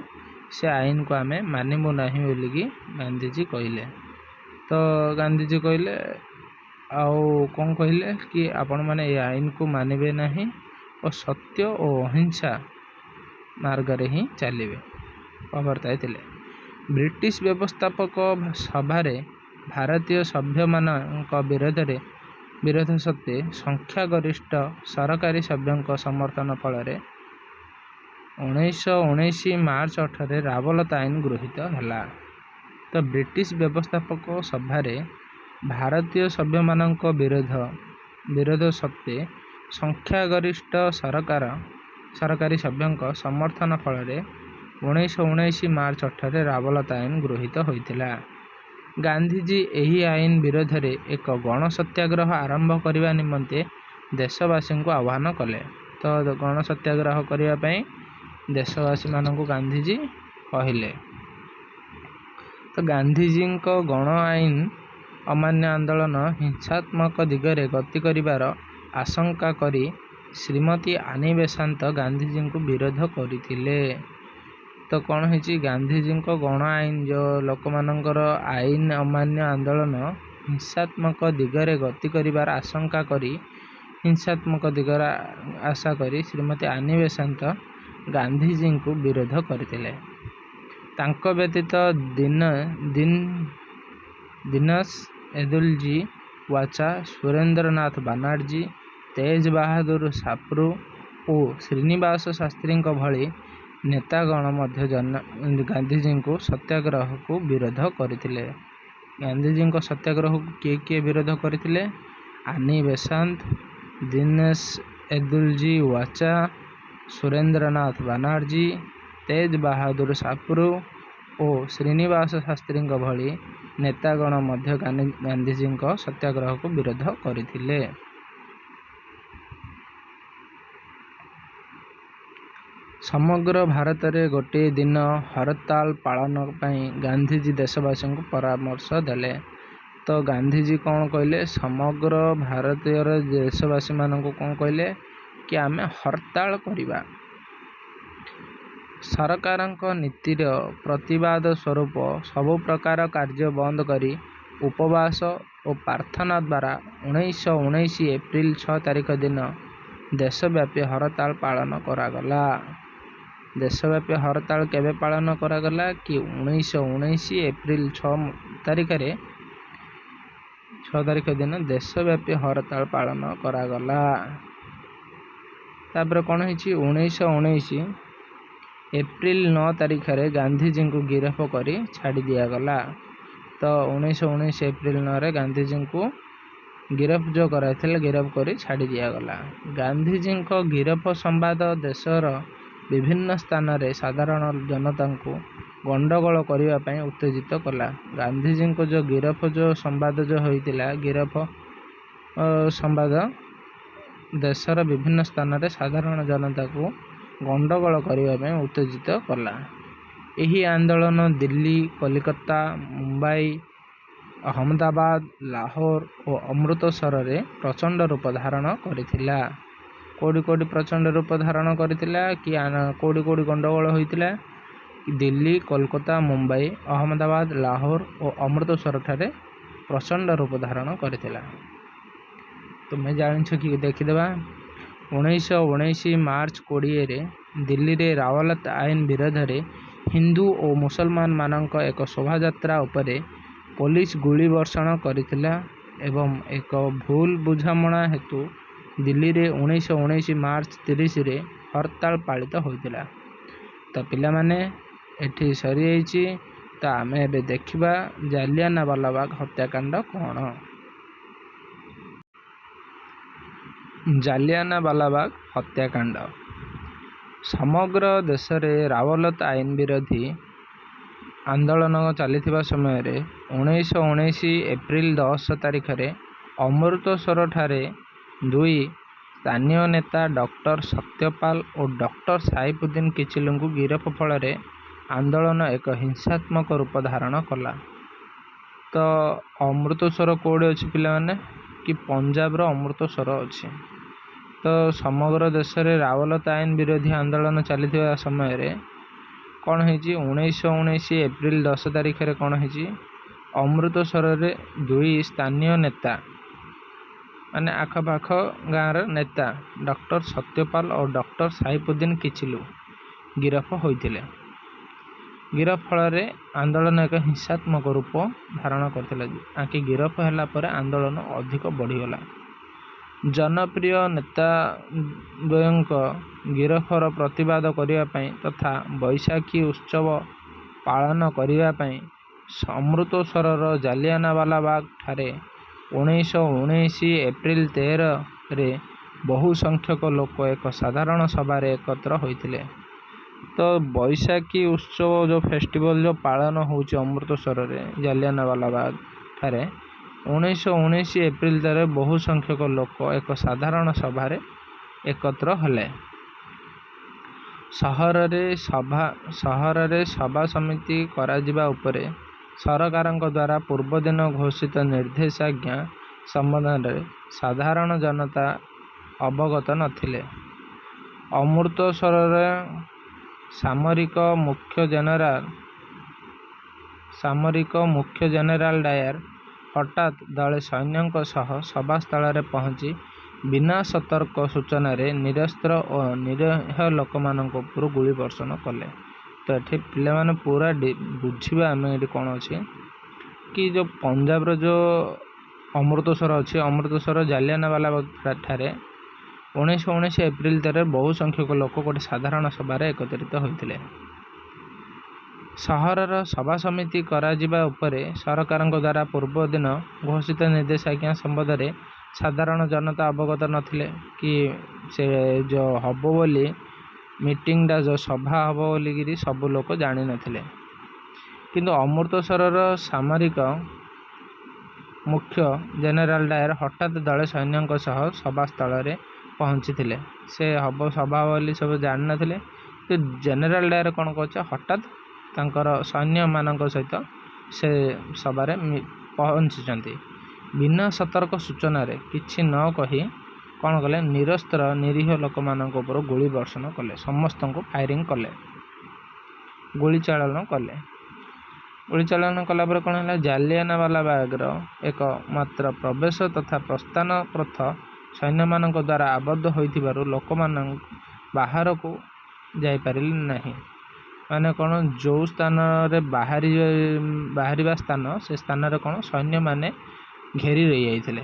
ସେ ଆଇନକୁ ଆମେ ମାନିବୁ ନାହିଁ ବୋଲିକି ଗାନ୍ଧିଜୀ କହିଲେ। ତ ଗାନ୍ଧିଜୀ କହିଲେ ଆଉ କ'ଣ କହିଲେ କି ଆପଣମାନେ ଏ ଆଇନକୁ ମାନିବେ ନାହିଁ ଓ ସତ୍ୟ ଓ ଅହିଂସା ମାର୍ଗରେ ହିଁ ଚାଲିବେ ପ୍ରବର୍ତ୍ତାଇଥିଲେ। ବ୍ରିଟିଶ ବ୍ୟବସ୍ଥାପକ ସଭାରେ ଭାରତୀୟ ସଭ୍ୟମାନଙ୍କ ବିରୋଧ ସତ୍ତ୍ୱେ ସଂଖ୍ୟାଗରିଷ୍ଠ ସରକାରୀ ସଭ୍ୟଙ୍କ ସମର୍ଥନ ଫଳରେ 1919 ମାର୍ଚ୍ଚ 8ରେ ରାୱଲତ ଆଇନ ଗୃହୀତ ହେଲା। ତ ବ୍ରିଟିଶ ବ୍ୟବସ୍ଥାପକ ସଭାରେ ଭାରତୀୟ ସଭ୍ୟମାନଙ୍କ ବିରୋଧ ସତ୍ତ୍ୱେ ସଂଖ୍ୟାଗରିଷ୍ଠ ସରକାରୀ ସଭ୍ୟଙ୍କ ସମର୍ଥନ ଫଳରେ 1919 ମାର୍ଚ୍ଚ 8ରେ ରାୱଲତ ଆଇନ ଗୃହୀତ ହୋଇଥିଲା। ଗାନ୍ଧିଜୀ ଏହି ଆଇନ ବିରୋଧରେ ଏକ ଗଣ ସତ୍ୟାଗ୍ରହ ଆରମ୍ଭ କରିବା ନିମନ୍ତେ ଦେଶବାସୀଙ୍କୁ ଆହ୍ୱାନ କଲେ। ତ ଗଣ ସତ୍ୟାଗ୍ରହ କରିବା ପାଇଁ ଦେଶବାସୀମାନଙ୍କୁ ଗାନ୍ଧିଜୀ କହିଲେ। ତ ଗାନ୍ଧିଜୀଙ୍କ ଗଣ ଆଇନ ଅମାନ୍ୟ ଆନ୍ଦୋଳନ ହିଂସାତ୍ମକ ଦିଗରେ ଗତି କରିବାର ଆଶଙ୍କା କରି ଶ୍ରୀମତୀ ଆନି ବେସାନ୍ତ ଗାନ୍ଧିଜୀଙ୍କୁ ବିରୋଧ କରିଥିଲେ। ତ କ'ଣ ହେଇଛି, ଗାନ୍ଧିଜୀଙ୍କ ଗଣ ଆଇନ ଯେଉଁ ଲୋକମାନଙ୍କର ଆଇନ ଅମାନ୍ୟ ଆନ୍ଦୋଳନ ହିଂସାତ୍ମକ ଦିଗରେ ଗତି କରିବାର ଆଶଙ୍କା କରି ହିଂସାତ୍ମକ ଦିଗର ଆଶା କରି ଶ୍ରୀମତୀ ଆନି ବେସାନ୍ତ ଗାନ୍ଧିଜୀଙ୍କୁ ବିରୋଧ କରିଥିଲେ। ତାଙ୍କ ବ୍ୟତୀତ ଦୀନଶ ଏଦୁଲଜୀ ୱାଚା, ସୁରେନ୍ଦ୍ରନାଥ ବାନାର୍ଜୀ, ତେଜ ବାହାଦୁର ସାପରୁ ଓ ଶ୍ରୀନିବାସ ଶାସ୍ତ୍ରୀଙ୍କ ଭଳି ନେତାଗଣ ମଧ୍ୟ ଗାନ୍ଧିଜୀଙ୍କୁ ସତ୍ୟାଗ୍ରହକୁ ବିରୋଧ କରିଥିଲେ। ଗାନ୍ଧିଜୀଙ୍କ ସତ୍ୟାଗ୍ରହକୁ କିଏ କିଏ ବିରୋଧ କରିଥିଲେ? ଆନି ବେସାନ୍ତ, ଦୀନେଶ ଏଦୁଲଜୀ ୱାଚା, ସୁରେନ୍ଦ୍ରନାଥ ବାନାର୍ଜୀ, ତେଜ ବାହାଦୁର ସାପରୁ ଓ ଶ୍ରୀନିବାସ ଶାସ୍ତ୍ରୀଙ୍କ ଭଳି ନେତାଗଣ ମଧ୍ୟ ଗାନ୍ଧିଜୀଙ୍କ ସତ୍ୟାଗ୍ରହକୁ ବିରୋଧ କରିଥିଲେ। ସମଗ୍ର ଭାରତରେ ଗୋଟିଏ ଦିନ ହରତାଳ ପାଳନ ପାଇଁ ଗାନ୍ଧିଜୀ ଦେଶବାସୀଙ୍କୁ ପରାମର୍ଶ ଦେଲେ। ତ ଗାନ୍ଧିଜୀ କ'ଣ କହିଲେ? ସମଗ୍ର ଭାରତୀୟର ଦେଶବାସୀମାନଙ୍କୁ କ'ଣ କହିଲେ? କି ଆମେ ହରତାଳ କରିବା। ସରକାରଙ୍କ ନୀତିର ପ୍ରତିବାଦ ସ୍ୱରୂପ ସବୁ ପ୍ରକାର କାର୍ଯ୍ୟ ବନ୍ଦ କରି ଉପବାସ ଓ ପ୍ରାର୍ଥନା ଦ୍ୱାରା 1919 ଏପ୍ରିଲ 6 ତାରିଖ ଦିନ ଦେଶବ୍ୟାପୀ ହରତାଳ ପାଳନ କରାଗଲା। ଦେଶବ୍ୟାପୀ ହରତାଳ କେବେ ପାଳନ କରାଗଲା? କି 1919 ଏପ୍ରିଲ 6 ତାରିଖ ଦିନ ଦେଶବ୍ୟାପୀ ହରତାଳ ପାଳନ କରାଗଲା। ତାପରେ କ'ଣ ହେଇଛି? 1919 ଏପ୍ରିଲ 9 ତାରିଖରେ ଗାନ୍ଧିଜୀଙ୍କୁ ଗିରଫ କରି ଛାଡ଼ି ଦିଆଗଲା। ତ 1919 ଏପ୍ରିଲ 9ରେ ଗାନ୍ଧିଜୀଙ୍କୁ ଗିରଫ ଯେଉଁ କରାଇଥିଲେ, ଗିରଫ କରି ଛାଡ଼ି ଦିଆଗଲା। ଗାନ୍ଧିଜୀଙ୍କ ଗିରଫ ସମ୍ବାଦ ଦେଶର ବିଭିନ୍ନ ସ୍ଥାନରେ ସାଧାରଣ ଜନତାଙ୍କୁ ଗଣ୍ଡଗୋଳ କରିବା ପାଇଁ ଉତ୍ତେଜିତ କଲା। ଗାନ୍ଧିଜୀଙ୍କ ଯେଉଁ ଗିରଫ ସମ୍ବାଦ ହୋଇଥିଲା, ଗିରଫ ସମ୍ବାଦ ଦେଶର ବିଭିନ୍ନ ସ୍ଥାନରେ ସାଧାରଣ ଜନତାକୁ ଗଣ୍ଡଗୋଳ କରିବା ପାଇଁ ଉତ୍ତେଜିତ କଲା। ଏହି ଆନ୍ଦୋଳନ ଦିଲ୍ଲୀ, କଲିକତା, ମୁମ୍ବାଇ, ଅହମ୍ମଦାବାଦ, ଲାହୋର ଓ ଅମୃତସରରେ ପ୍ରଚଣ୍ଡ ରୂପ ଧାରଣ କରିଥିଲା। କେଉଁଠି ପ୍ରଚଣ୍ଡ ରୂପ ଧାରଣ କରିଥିଲା? କି କେଉଁଠି ଗଣ୍ଡଗୋଳ ହୋଇଥିଲା? ଦିଲ୍ଲୀ, କୋଲକାତା, ମୁମ୍ବାଇ, ଅହମ୍ମଦାବାଦ, ଲାହୋର ଓ ଅମୃତସରଠାରେ ପ୍ରଚଣ୍ଡ ରୂପ ଧାରଣ କରିଥିଲା। ତୁମେ ଜାଣିଛ କି? ଦେଖିଦେବା। 1919 ମାର୍ଚ୍ଚ 20ରେ ଦିଲ୍ଲୀରେ ରାଓଲାତ ଆଇନ ବିରୋଧରେ ହିନ୍ଦୁ ଓ ମୁସଲମାନମାନଙ୍କ ଏକ ଶୋଭାଯାତ୍ରା ଉପରେ ପୋଲିସ ଗୁଳି ବର୍ଷଣ କରିଥିଲା ଏବଂ ଏକ ଭୁଲ ବୁଝାମଣା ହେତୁ ଦିଲ୍ଲୀରେ 1919 ମାର୍ଚ୍ଚ 30ରେ ହରତାଳ ପାଳିତ ହୋଇଥିଲା। ତ ପିଲାମାନେ ଏଠି ସରିଯାଇଛି। ତ ଆମେ ଏବେ ଦେଖିବା ଜାଲିଆନାବାଲାବାଗ ହତ୍ୟାକାଣ୍ଡ କ'ଣ? ଜାଲିଆନାବାଲାବାଗ ହତ୍ୟାକାଣ୍ଡ ସମଗ୍ର ଦେଶରେ ରାଓଲାତ ଆଇନ ବିରୋଧୀ ଆନ୍ଦୋଳନ ଚାଲିଥିବା ସମୟରେ 1919 ଏପ୍ରିଲ 10 ତାରିଖରେ ଅମୃତସରଠାରେ ଦୁଇ ସ୍ଥାନୀୟ ନେତା ଡକ୍ଟର ସତ୍ୟପାଲ ଓ ଡକ୍ଟର ସାଇଫୁଦ୍ଦିନ କିଚିଲୁଙ୍କୁ ଗିରଫ ଫଳରେ ଆନ୍ଦୋଳନ ଏକ ହିଂସାତ୍ମକ ରୂପ ଧାରଣ କଲା। ତ ଅମୃତସର କେଉଁଠି ଅଛି ପିଲାମାନେ? କି ପଞ୍ଜାବର ଅମୃତସର ଅଛି। ତ ସମଗ୍ର ଦେଶରେ ରାଓଲାତ ଆଇନ ବିରୋଧୀ ଆନ୍ଦୋଳନ ଚାଲିଥିବା ସମୟରେ କ'ଣ ହେଇଛି? 1919 ଏପ୍ରିଲ 10 ତାରିଖରେ କ'ଣ ହେଇଛି? ଅମୃତସରରେ ଦୁଇ ସ୍ଥାନୀୟ ନେତା, ମାନେ ଆଖପାଖ ଗାଁର ନେତା ଡକ୍ଟର ସତ୍ୟପାଲ ଓ ଡକ୍ଟର ସାଇଫୁଦ୍ଦିନ କିଚିଲୁ ଗିରଫ ହୋଇଥିଲେ। ଗିରଫ ଫଳରେ ଆନ୍ଦୋଳନ ଏକ ହିଂସାତ୍ମକ ରୂପ ଧାରଣ କରିଥିଲା। ଆଙ୍କେ ଗିରଫ ହେଲା ପରେ ଆନ୍ଦୋଳନ ଅଧିକ ବଢ଼ିଗଲା। ଜନପ୍ରିୟ ନେତାଦ୍ୱୟଙ୍କ ଗିରଫର ପ୍ରତିବାଦ କରିବା ପାଇଁ ତଥା ବୈଶାଖୀ ଉତ୍ସବ ପାଳନ କରିବା ପାଇଁ ଅମୃତସରର ଜାଲିଆନାବାଲାବାଗ ଠାରେ 1919 ଏପ୍ରିଲ 13ରେ ବହୁ ସଂଖ୍ୟକ ଲୋକ ଏକ ସାଧାରଣ ସଭାରେ ଏକତ୍ର ହୋଇଥିଲେ। ତ ବୈଶାଖୀ ଉତ୍ସବ ଯେଉଁ ଫେଷ୍ଟିଭାଲ ଯେଉଁ ପାଳନ ହେଉଛି ଅମୃତସରରେ ଜାଲିଆନାବାଲାବାଗ ଠାରେ 1919 ଏପ୍ରିଲ 13ରେ ବହୁ ସଂଖ୍ୟକ ଲୋକ ଏକ ସାଧାରଣ ସଭାରେ ଏକତ୍ର ହେଲେ। ସହରରେ ସଭା ସମିତି କରାଯିବା ଉପରେ ସରକାରଙ୍କ ଦ୍ୱାରା ପୂର୍ବଦିନ ଘୋଷିତ ନିର୍ଦ୍ଦେଶାଜ୍ଞା ସମ୍ବନ୍ଧରେ ସାଧାରଣ ଜନତା ଅବଗତ ନଥିଲେ। ଅମୃତସରର ସାମରିକ ମୁଖ୍ୟ ଜେନେରାଲ ଡାୟାର ହଠାତ୍ ଦଳେ ସୈନ୍ୟଙ୍କ ସହ ସଭାସ୍ଥଳରେ ପହଞ୍ଚି ବିନା ସତର୍କ ସୂଚନାରେ ନିରସ୍ତ୍ର ଓ ନିରୀହ ଲୋକମାନଙ୍କ ଉପରୁ ଗୁଳି ବର୍ଷଣ କଲେ। ତ ଏଠି ପିଲାମାନେ ପୁରା ବୁଝିବା ଆମେ ଏଠି କ'ଣ ଅଛି କି ଯେଉଁ ପଞ୍ଜାବର ଯେଉଁ ଅମୃତସର ଅଛି, ଅମୃତସର ଜାଲିଆନାବାଲାବାଗ ଠାରେ 1919 ଏପ୍ରିଲ 13 ବହୁ ସଂଖ୍ୟକ ଲୋକ ଗୋଟିଏ ସାଧାରଣ ସଭାରେ ଏକତ୍ରିତ ହୋଇଥିଲେ। ସହରର ସଭା ସମିତି କରାଯିବା ଉପରେ ସରକାରଙ୍କ ଦ୍ୱାରା ପୂର୍ବ ଦିନ ଘୋଷିତ ନିର୍ଦ୍ଦେଶାଜ୍ଞା ସମ୍ବନ୍ଧରେ ସାଧାରଣ ଜନତା ଅବଗତ ନଥିଲେ କି ସେ ଯେଉଁ ହେବ ବୋଲି ମିଟିଂଟା ଯେଉଁ ସଭା ହେବ ବୋଲିକିରି ସବୁ ଲୋକ ଜାଣିନଥିଲେ। କିନ୍ତୁ ଅମୃତସରର ସାମରିକ ମୁଖ୍ୟ ଜେନେରାଲ ଡାୟର ହଠାତ୍ ଦଳେ ସୈନ୍ୟଙ୍କ ସହ ସଭାସ୍ଥଳରେ ପହଞ୍ଚିଥିଲେ। ସେ ସଭା ବୋଲି ସବୁ ଜାଣିନଥିଲେ। କିନ୍ତୁ ଜେନେରାଲ ଡାୟର କ'ଣ କରୁଛ, ହଠାତ୍ ତାଙ୍କର ସୈନ୍ୟମାନଙ୍କ ସହିତ ସେ ସଭାରେ ପହଞ୍ଚିଛନ୍ତି। ବିନା ସତର୍କ ସୂଚନାରେ କିଛି ନ କହି କ'ଣ କଲେ, ନିରସ୍ତ୍ର ନିରୀହ ଲୋକମାନଙ୍କ ଉପରୁ ଗୁଳି ବର୍ଷଣ କଲେ, ସମସ୍ତଙ୍କୁ ଫାୟାରିଂ କଲେ, ଗୁଳିଚାଳନ କଲେ। ଗୁଳିଚାଳନ କଲା ପରେ କ'ଣ ହେଲା, ଜାଲିଆନାବାଲାବାଗର ଏକ ମାତ୍ର ପ୍ରବେଶ ତଥା ପ୍ରସ୍ଥାନ ପଥ ସୈନ୍ୟମାନଙ୍କ ଦ୍ୱାରା ଆବଦ୍ଧ ହୋଇଥିବାରୁ ଲୋକମାନେ ବାହାରକୁ ଯାଇପାରିଲେ ନାହିଁ। ମାନେ କ'ଣ, ଯେଉଁ ସ୍ଥାନରେ ବାହାରିବା ସ୍ଥାନ, ସେ ସ୍ଥାନରେ କ'ଣ ସୈନ୍ୟମାନେ ଘେରି ରହିଯାଇଥିଲେ।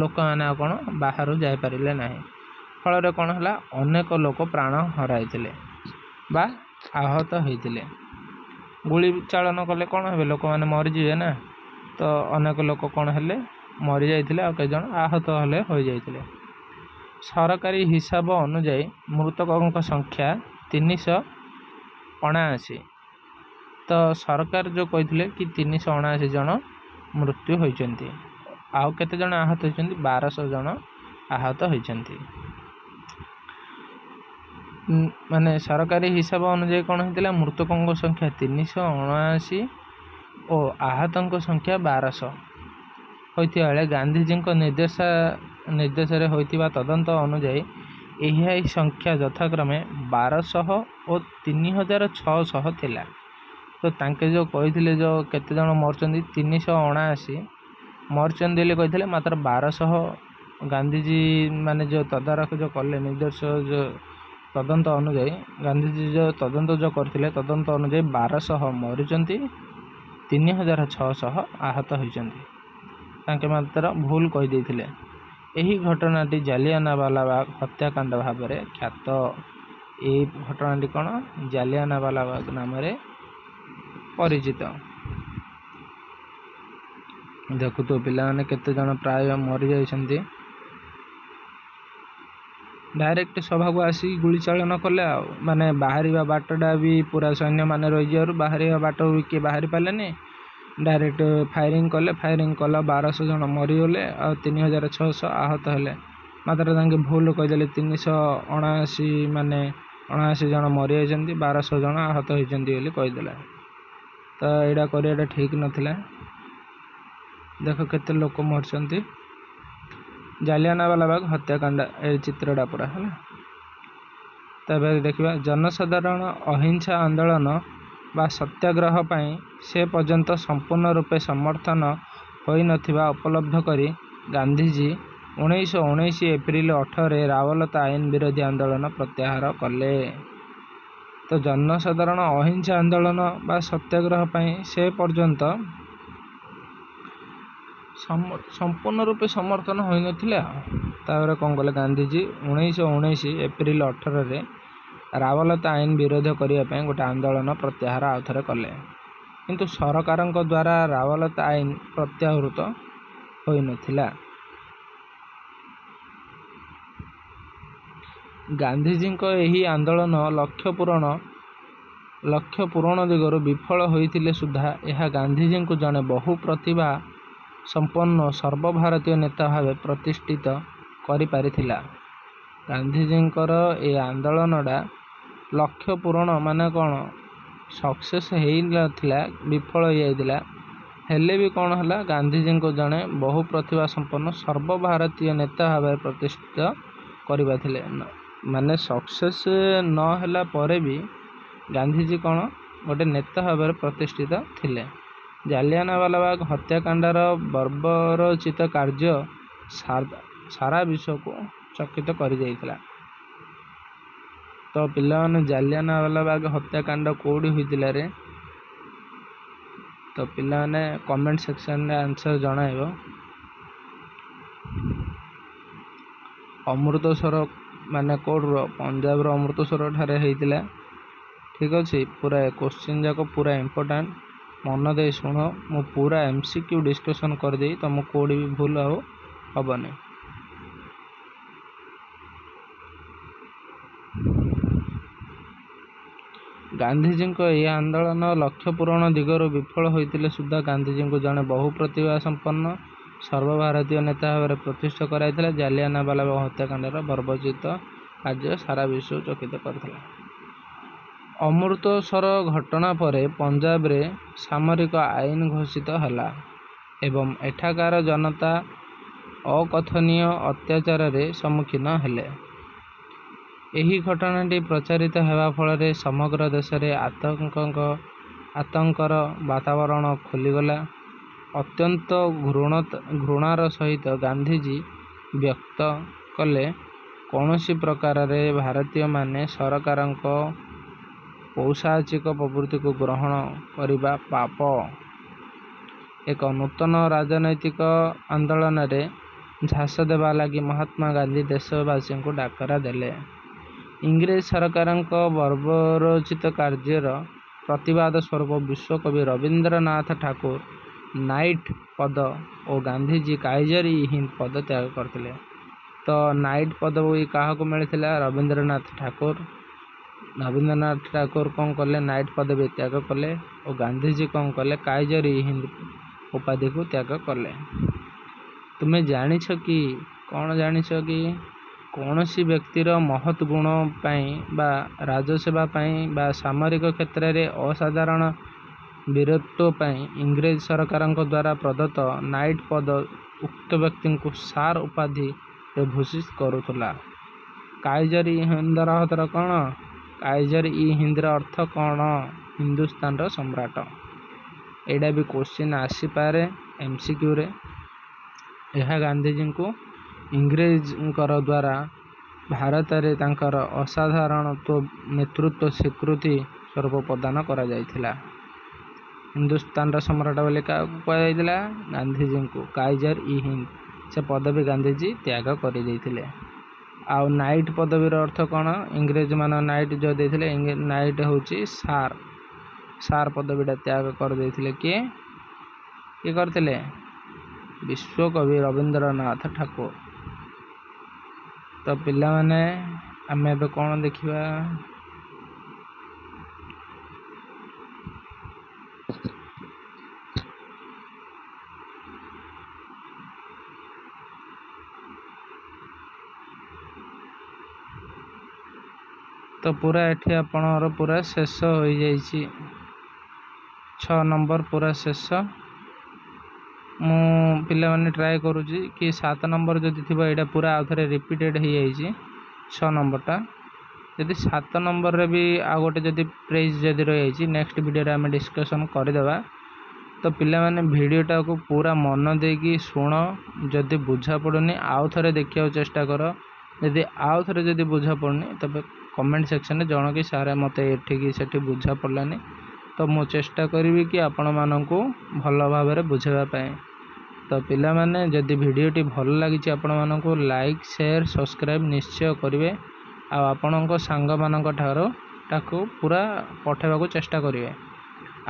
ଲୋକମାନେ ଆଉ କ'ଣ ବାହାରୁ ଯାଇପାରିଲେ ନାହିଁ। ଫଳରେ କ'ଣ ହେଲା, ଅନେକ ଲୋକ ପ୍ରାଣ ହରାଇଥିଲେ ବା ଆହତ ହୋଇଥିଲେ। ଗୁଳି ଚାଳନ କଲେ କ'ଣ ହେବେ, ଲୋକମାନେ ମରିଯିବେ ନା। ତ ଅନେକ ଲୋକ କ'ଣ ହେଲେ, ମରିଯାଇଥିଲେ, ଆଉ କେତେଜଣ ଆହତ ହେଲେ ହୋଇଯାଇଥିଲେ। ସରକାରୀ ହିସାବ ଅନୁଯାୟୀ ମୃତକଙ୍କ ସଂଖ୍ୟା 379। ତ ସରକାର ଯେଉଁ କହିଥିଲେ କି 379 ଜଣ ମୃତ୍ୟୁ ହୋଇଛନ୍ତି, ଆଉ କେତେ ଜଣ ଆହତ ହୋଇଛନ୍ତି, 1200 ଜଣ ଆହତ ହୋଇଛନ୍ତି। ମାନେ ସରକାରୀ ହିସାବ ଅନୁଯାୟୀ କ'ଣ ହେଇଥିଲା, ମୃତକଙ୍କ ସଂଖ୍ୟା 379 ଓ ଆହତଙ୍କ ସଂଖ୍ୟା 1200 ହୋଇଥିବା ବେଳେ ଗାନ୍ଧିଜୀଙ୍କ ନିର୍ଦ୍ଦେଶରେ ହୋଇଥିବା ତଦନ୍ତ ଅନୁଯାୟୀ ଏହି ସଂଖ୍ୟା ଯଥାକ୍ରମେ 1200 ଓ 3600 ଥିଲା। ତ ତାଙ୍କେ ଯେଉଁ କହିଥିଲେ ଯେଉଁ କେତେ ଜଣ ମରିଛନ୍ତି, 379 ମରିଛନ୍ତି ବୋଲି କହିଥିଲେ, ମାତ୍ର 1200 ଗାନ୍ଧିଜୀ ମାନେ ଯେଉଁ ତଦାରଖ ଯେଉଁ କଲେ, ନିର୍ଦ୍ଦେଶ ଯେଉଁ ତଦନ୍ତ ଅନୁଯାୟୀ ଗାନ୍ଧିଜୀ ଯେଉଁ ତଦନ୍ତ ଯେଉଁ କରିଥିଲେ, ତଦନ୍ତ ଅନୁଯାୟୀ 1200 ମରିଛନ୍ତି, 3600 ଆହତ ହୋଇଛନ୍ତି। ତାଙ୍କେ ମାତ୍ର ଭୁଲ କହିଦେଇଥିଲେ। ଏହି ଘଟଣାଟି ଜାଲିଆନାବାଲାବାଗ ହତ୍ୟାକାଣ୍ଡ ଭାବରେ ଖ୍ୟାତ। ଏହି ଘଟଣାଟି କ'ଣ, ଜାଲିଆନାବାଲାବାଗ ନାମରେ ପରିଚିତ। ଦେଖୁଥିବ ପିଲାମାନେ କେତେ ଜଣ ପ୍ରାୟ ମରିଯାଇଛନ୍ତି। ଡାଇରେକ୍ଟ ସଭାକୁ ଆସିକି ଗୁଳି ଚାଳନ କଲେ। ଆଉ ମାନେ ବାହାରିବା ବାଟଟା ବି ପୁରା ସୈନ୍ୟମାନେ ରହିଯିବାରୁ ବାହାରିବା ବାଟକୁ ବି କିଏ ବାହାରି ପାରିଲେନି। ଡାଇରେକ୍ଟ ଫାୟାରିଂ କଲେ। ଫାୟାରିଂ କଲା, 1200 ଜଣ ମରିଗଲେ, ଆଉ 3600 ଆହତ ହେଲେ। ମାତ୍ର ତାଙ୍କେ ଭୁଲ କହିଦେଲେ, 379 ମାନେ 79 ଜଣ ମରିଯାଇଛନ୍ତି, 1200 ଜଣ ଆହତ ହୋଇଛନ୍ତି ବୋଲି କହିଦେଲେ। ତ ଏଇଟା କରିବାଟା ଠିକ୍ ନଥିଲା। ଦେଖ କେତେ ଲୋକ ମରିଛନ୍ତି। ଜାଲିଆନାବାଲାବାଗ ହତ୍ୟାକାଣ୍ଡ ଏ ଚିତ୍ରଟା ପୁରା ହେଲା। ତେବେ ଦେଖିବା, ଜନସାଧାରଣ ଅହିଂସା ଆନ୍ଦୋଳନ ବା ସତ୍ୟାଗ୍ରହ ପାଇଁ ସେ ପର୍ଯ୍ୟନ୍ତ ସମ୍ପୂର୍ଣ୍ଣ ରୂପେ ସମର୍ଥନ ହୋଇନଥିବା ଉପଲବ୍ଧ କରି ଗାନ୍ଧିଜୀ 1919 ଏପ୍ରିଲ 18ରେ ରାୱଲତା ଆଇନ ବିରୋଧୀ ଆନ୍ଦୋଳନ ପ୍ରତ୍ୟାହାର କଲେ। ତ ଜନସାଧାରଣ ଅହିଂସା ଆନ୍ଦୋଳନ ବା ସତ୍ୟାଗ୍ରହ ପାଇଁ ସେ ପର୍ଯ୍ୟନ୍ତ ସମ୍ପୂର୍ଣ୍ଣ ରୂପେ ସମର୍ଥନ ହୋଇନଥିଲା। ତାପରେ କ'ଣ କଲେ, ଗାନ୍ଧିଜୀ 1919 ଏପ୍ରିଲ 18ରେ ରାୱଲତା ଆଇନ ବିରୋଧ କରିବା ପାଇଁ ଗୋଟେ ଆନ୍ଦୋଳନ ପ୍ରତ୍ୟାହାର ଆଉଥରେ କଲେ। କିନ୍ତୁ ସରକାରଙ୍କ ଦ୍ୱାରା ରାୱଲତା ଆଇନ ପ୍ରତ୍ୟାହୃତ ହୋଇନଥିଲା। ଗାନ୍ଧିଜୀଙ୍କ ଏହି ଆନ୍ଦୋଳନ ଲକ୍ଷ୍ୟ ପୂରଣ ଦିଗରୁ ବିଫଳ ହୋଇଥିଲେ ସୁଦ୍ଧା ଏହା ଗାନ୍ଧିଜୀଙ୍କୁ ଜଣେ ବହୁ ପ୍ରତିଭା ସମ୍ପନ୍ନ ସର୍ବଭାରତୀୟ ନେତା ଭାବେ ପ୍ରତିଷ୍ଠିତ କରିପାରିଥିଲା। ଗାନ୍ଧିଜୀଙ୍କର ଏ ଆନ୍ଦୋଳନଟା ଲକ୍ଷ୍ୟ ପୂରଣ ମାନେ କ'ଣ, ସକ୍ସେସ୍ ହେଇନଥିଲା, ବିଫଳ ହେଇଯାଇଥିଲା। ହେଲେ ବି କ'ଣ ହେଲା, ଗାନ୍ଧିଜୀଙ୍କୁ ଜଣେ ବହୁ ପ୍ରତିଭା ସମ୍ପନ୍ନ ସର୍ବଭାରତୀୟ ନେତା ଭାବେ ପ୍ରତିଷ୍ଠିତ କରିପାରିଥିଲେ। ମାନେ ସକ୍ସେସ୍ ନ ହେଲା ପରେ ବି ଗାନ୍ଧିଜୀ କ'ଣ ଗୋଟେ ନେତା ଭାବରେ ପ୍ରତିଷ୍ଠିତ ଥିଲେ। ଜାଲିଆନାବାଲାବାଗ ହତ୍ୟାକାଣ୍ଡର ବର୍ବରୋଚିତ କାର୍ଯ୍ୟ ସାରା ବିଶ୍ୱକୁ ଚକିତ କରିଦେଇଥିଲା। ତ ପିଲାମାନେ ଜାଲିଆନାୱାଲାବାଗ ହତ୍ୟାକାଣ୍ଡ କେଉଁଠି ହୋଇଥିଲା ରେ? ତ ପିଲାମାନେ କମେଣ୍ଟ ସେକ୍ସନରେ ଆନ୍ସର ଜଣାଇବ। ଅମୃତସର ମାନେ କେଉଁଠୁର? ପଞ୍ଜାବର ଅମୃତସର ଠାରେ ହେଇଥିଲା। ଠିକ୍ ଅଛି, ପୁରା କୋଶ୍ଚିନ୍ ଯାକ ପୁରା ଇମ୍ପୋର୍ଟାଣ୍ଟ, ମନ ଦେଇ ଶୁଣ। ମୁଁ ପୁରା MCQ ଡିସ୍କସନ୍ କରିଦେଇ ତୁମକୁ କେଉଁଠି ବି ଭୁଲ ଆଉ ହେବନି। ଗାନ୍ଧିଜୀଙ୍କ ଏହି ଆନ୍ଦୋଳନ ଲକ୍ଷ୍ୟ ପୂରଣ ଦିଗରୁ ବିଫଳ ହୋଇଥିଲେ ସୁଦ୍ଧା ଗାନ୍ଧିଜୀଙ୍କୁ ଜଣେ ବହୁ ପ୍ରତିଭା ସମ୍ପନ୍ନ ସର୍ବଭାରତୀୟ ନେତା ଭାବରେ ପ୍ରତିଷ୍ଠା କରାଯାଇଥିଲା। ଜାଲିଆନାୱାଲାବାଗ ହତ୍ୟାକାଣ୍ଡର ବର୍ବୋଚିତ କାର୍ଯ୍ୟ ସାରା ବିଶ୍ୱକୁ ଚକିତ କରିଥିଲା। ଅମୃତସର ଘଟଣା ପରେ ପଞ୍ଜାବରେ ସାମରିକ ଆଇନ ଘୋଷିତ ହେଲା ଏବଂ ଏଠାକାର ଜନତା ଅକଥନୀୟ ଅତ୍ୟାଚାରରେ ସମ୍ମୁଖୀନ ହେଲେ। ଏହି ଘଟଣାଟି ପ୍ରଚାରିତ ହେବା ଫଳରେ ସମଗ୍ର ଦେଶରେ ଆତଙ୍କର ବାତାବରଣ ଖୋଲିଗଲା। ଅତ୍ୟନ୍ତ ଘୃଣାର ସହିତ ଗାନ୍ଧିଜୀ ବ୍ୟକ୍ତ କଲେ, କୌଣସି ପ୍ରକାରରେ ଭାରତୀୟମାନେ ସରକାରଙ୍କ ପୈଶାଚିକ ପ୍ରବୃତ୍ତିକୁ ଗ୍ରହଣ କରିବା ପାପ। ଏକ ନୂତନ ରାଜନୈତିକ ଆନ୍ଦୋଳନରେ ଝାସ ଦେବା ଲାଗି ମହାତ୍ମା ଗାନ୍ଧୀ ଦେଶବାସୀଙ୍କୁ ଡାକରା ଦେଲେ। ଇଂରେଜ ସରକାରଙ୍କ ବର୍ବରୋଚିତ କାର୍ଯ୍ୟର ପ୍ରତିବାଦ ସ୍ୱରୂପ ବିଶ୍ୱକବି ରବୀନ୍ଦ୍ରନାଥ ଠାକୁର ନାଇଟ୍ ପଦ ଓ ଗାନ୍ଧିଜୀ କାଇଜର-ଇ-ହିନ୍ଦ ପଦ ତ୍ୟାଗ କରିଥିଲେ। ତ ନାଇଟ୍ ପଦବୀ କାହାକୁ ମିଳିଥିଲା? ରବୀନ୍ଦ୍ରନାଥ ଠାକୁର। ରବୀନ୍ଦ୍ରନାଥ ଠାକୁର କ'ଣ କଲେ? ନାଇଟ୍ ପଦବୀ ତ୍ୟାଗ କଲେ ଓ ଗାନ୍ଧିଜୀ କ'ଣ କଲେ? କାଇଜର-ଇ-ହିନ୍ଦ ଉପାଧିକୁ ତ୍ୟାଗ କଲେ। ତୁମେ ଜାଣିଛ କି? କ'ଣ ଜାଣିଛ କି? କୌଣସି ବ୍ୟକ୍ତିର ମହତ୍ ଗୁଣ ପାଇଁ ବା ରାଜସେବା ପାଇଁ ବା ସାମରିକ କ୍ଷେତ୍ରରେ ଅସାଧାରଣ ବୀରତ୍ୱ ପାଇଁ ଇଂରେଜ ସରକାରଙ୍କ ଦ୍ୱାରା ପ୍ରଦତ୍ତ ନାଇଟ୍ ପଦ ଉକ୍ତ ବ୍ୟକ୍ତିଙ୍କୁ ସାର୍ ଉପାଧିରେ ଭୂଷିତ କରୁଥିଲା। କାଇଜର-ଇ-ହିନ୍ଦର ଅର୍ଥ କ'ଣ? କାଇଜର-ଇ-ହିନ୍ଦର ଅର୍ଥ କ'ଣ? ହିନ୍ଦୁସ୍ତାନର ସମ୍ରାଟ। ଏଇଟା ବି କୋଶ୍ଚିନ୍ ଆସିପାରେ MCQରେ। ଏହା ଗାନ୍ଧିଜୀଙ୍କୁ ଇଂରେଜଙ୍କର ଦ୍ୱାରା ଭାରତରେ ତାଙ୍କର ଅସାଧାରଣତ୍ୱ ନେତୃତ୍ୱ ସ୍ୱୀକୃତି ସ୍ୱରୂପ ପ୍ରଦାନ କରାଯାଇଥିଲା। ହିନ୍ଦୁସ୍ତାନର ସମ୍ରାଟ ବୋଲି କାହାକୁ କୁହାଯାଇଥିଲା? ଗାନ୍ଧିଜୀଙ୍କୁ। କାଇଜର-ଇ-ହିନ୍ଦ ସେ ପଦବୀ ଗାନ୍ଧିଜୀ ତ୍ୟାଗ କରିଦେଇଥିଲେ। ଆଉ ନାଇଟ୍ ପଦବୀର ଅର୍ଥ କ'ଣ? ଇଂରେଜମାନ ନାଇଟ୍ ଯେଉଁ ଦେଇଥିଲେ, ନାଇଟ୍ ହେଉଛି ସାର୍। ସାର୍ ପଦବୀଟା ତ୍ୟାଗ କରିଦେଇଥିଲେ କିଏ? କିଏ କରିଥିଲେ? ବିଶ୍ୱକବି ରବୀନ୍ଦ୍ରନାଥ ଠାକୁର। ତ ପିଲାମାନେ ଆମେ ଏବେ କ'ଣ ଦେଖିବା? ତ ପୁରା ଏଠି ଆପଣଙ୍କର ପୁରା ଶେଷ ହୋଇଯାଇଛି। 6 ନମ୍ବର ପୁରା ଶେଷ। ମୁଁ ପିଲାମାନେ ଟ୍ରାଏ କରୁଛି କି 7 ନମ୍ବର ଯଦି ଥିବ ଏଇଟା ପୁରା ଆଉଥରେ ରିପିଟେଡ଼ ହେଇଯାଇଛି 6 ନମ୍ବରଟା। ଯଦି 7 ନମ୍ବରରେ ବି ଆଉ ଗୋଟେ ଯଦି ପ୍ରେଜ୍ ଯଦି ରହିଯାଇଛି, ନେକ୍ସଟ ଭିଡ଼ିଓରେ ଆମେ ଡିସ୍କସନ୍ କରିଦେବା। ତ ପିଲାମାନେ ଭିଡ଼ିଓଟାକୁ ପୁରା ମନ ଦେଇକି ଶୁଣ। ଯଦି ବୁଝା ପଡ଼ୁନି ଆଉ ଥରେ ଦେଖିବାକୁ ଚେଷ୍ଟା କର। ଯଦି ଆଉ ଥରେ ଯଦି ବୁଝା ପଡ଼ୁନି ତେବେ କମେଣ୍ଟ ସେକ୍ସନରେ ଜଣ କି ସାର୍ ମୋତେ ଏଠିକି ସେଠି ବୁଝା ପଡ଼ିଲାନି। ତ ମୁଁ ଚେଷ୍ଟା କରିବି କି ଆପଣମାନଙ୍କୁ ଭଲ ଭାବରେ ବୁଝାଇବା ପାଇଁ। ତ ପିଲାମାନେ ଯଦି ଭିଡ଼ିଓଟି ଭଲ ଲାଗିଛି ଆପଣମାନଙ୍କୁ ଲାଇକ୍, ସେୟାର, ସବସ୍କ୍ରାଇବ୍ ନିଶ୍ଚୟ କରିବେ। ଆଉ ଆପଣଙ୍କ ସାଙ୍ଗମାନଙ୍କ ଠାରୁ ତାକୁ ପୁରା ପଠାଇବାକୁ ଚେଷ୍ଟା କରିବେ।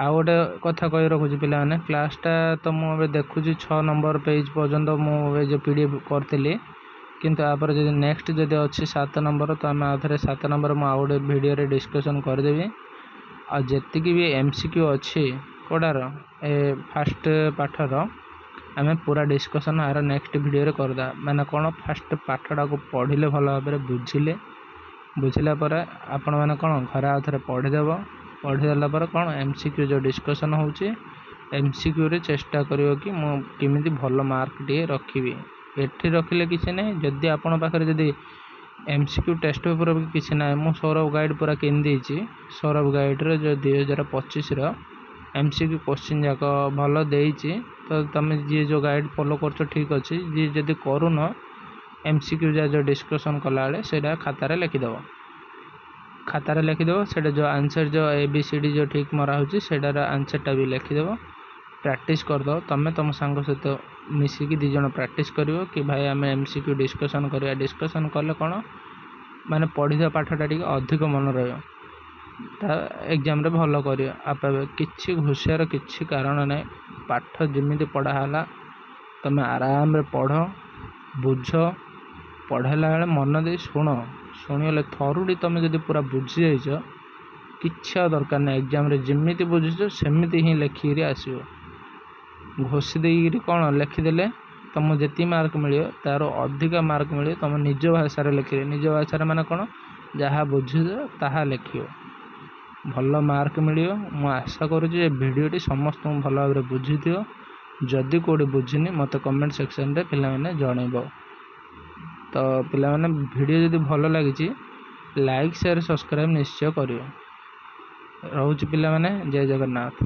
ଆଉ ଗୋଟେ କଥା କହି ରଖୁଛି ପିଲାମାନେ, କ୍ଲାସ୍ଟା ତ ମୁଁ ଏବେ ଦେଖୁଛି 6 ନମ୍ବର ପେଜ୍ ପର୍ଯ୍ୟନ୍ତ ମୁଁ ଏ ଯେଉଁ PDF କରିଥିଲି, କିନ୍ତୁ ତାପରେ ଯଦି ନେକ୍ସଟ ଯଦି ଅଛି 7 ନମ୍ବର ତ ଆମେ ଆଉଥରେ 7 ନମ୍ବର ମୁଁ ଆଉ ଗୋଟେ ଭିଡ଼ିଓରେ ଡିସ୍କସନ୍ କରିଦେବି। ଆଉ ଯେତିକି ବି MCQ ଅଛି କୋଉଟାର ଏ ଫାଷ୍ଟ ପାଠର ଆମେ ପୁରା ଡିସ୍କସନ୍ ଆର ନେକ୍ସଟ ଭିଡ଼ିଓରେ କରିଦେବା। ମାନେ କ'ଣ, ଫାଷ୍ଟ ପାଠଟାକୁ ପଢ଼ିଲେ ଭଲ ଭାବରେ ବୁଝିଲା ପରେ ଆପଣମାନେ କ'ଣ ଘରେ ଆଉ ଥରେ ପଢ଼ିଦେବ। ପଢ଼ିଦେଲା ପରେ କ'ଣ MCQ ଯେଉଁ ଡିସ୍କସନ୍ ହେଉଛି MCQରେ ଚେଷ୍ଟା କରିବ କି ମୁଁ କେମିତି ଭଲ ମାର୍କଟିଏ ରଖିବି। ଏଠି ରଖିଲେ କିଛି ନାହିଁ। ଯଦି ଆପଣଙ୍କ ପାଖରେ ଯଦି MCQ ଟେଷ୍ଟ ପେପର୍ ବି କିଛି ନାହିଁ, ମୁଁ ସୌରଭ ଗାଇଡ଼ ପୁରା କିଣି ଦେଇଛି। ସୌରଭ ଗାଇଡ଼ର ଯେଉଁ 2025ର MCQ କୋଶ୍ଚିନ୍ ଯାକ ଭଲ ଦେଇଛି। ତ ତୁମେ ଯିଏ ଯେଉଁ ଗାଇଡ଼ ଫଲୋ କରୁଛ ଠିକ୍ ଅଛି, ଯିଏ ଯଦି କରୁନ MCQ जो डिस्कसन कला बेले से खातार लिखिदेव। खातार लिखिदेव से जो आंसर जो ABCD जो ठीक मरा होटार आंसरटा भी लिखिदेव। प्रैक्टिस करदो तुम तुम सांग सहित मिसिकी दी जन प्रैक्टिस कर कि भाई आम MCQ डिस्कसन करवा। डिस्कसन कले कौन माने पढ़ी पाठटा टी अधिक मन एग्जाम रे भल कर आप कि घुषार किसी कारण ना। पाठ जमी पढ़ाला तुम आराम रे पढ़ बुझ पढ़ाला बेले मन दे शुणगले थरुड़ी तुम जब पूरा बुझी जाइछ किच्छा दरकार ना। एग्जाम रे जमी बुझुछ सेमती ही लेखिकी आसो। घोषी देकर कौन लिखिदेले तुम जी मार्क मिले तार अधिक मार्क मिले तुम निज भाषा लिख। निज भाषा माने कौन जहाँ बुझ ताहा लिख भल मार्क मिल। मु आशा करुँचे भिडटी समस्त भल भाव बुझी दियो। जदि कौटी बुझीनी मत कमेंट सेक्शन रे पिला माने जनइब। तो पिला माने वीडियो जदि भल लगी लाइक शेयर सब्सक्राइब निश्चय करियो। रहूची पिला माने जय जगन्नाथ।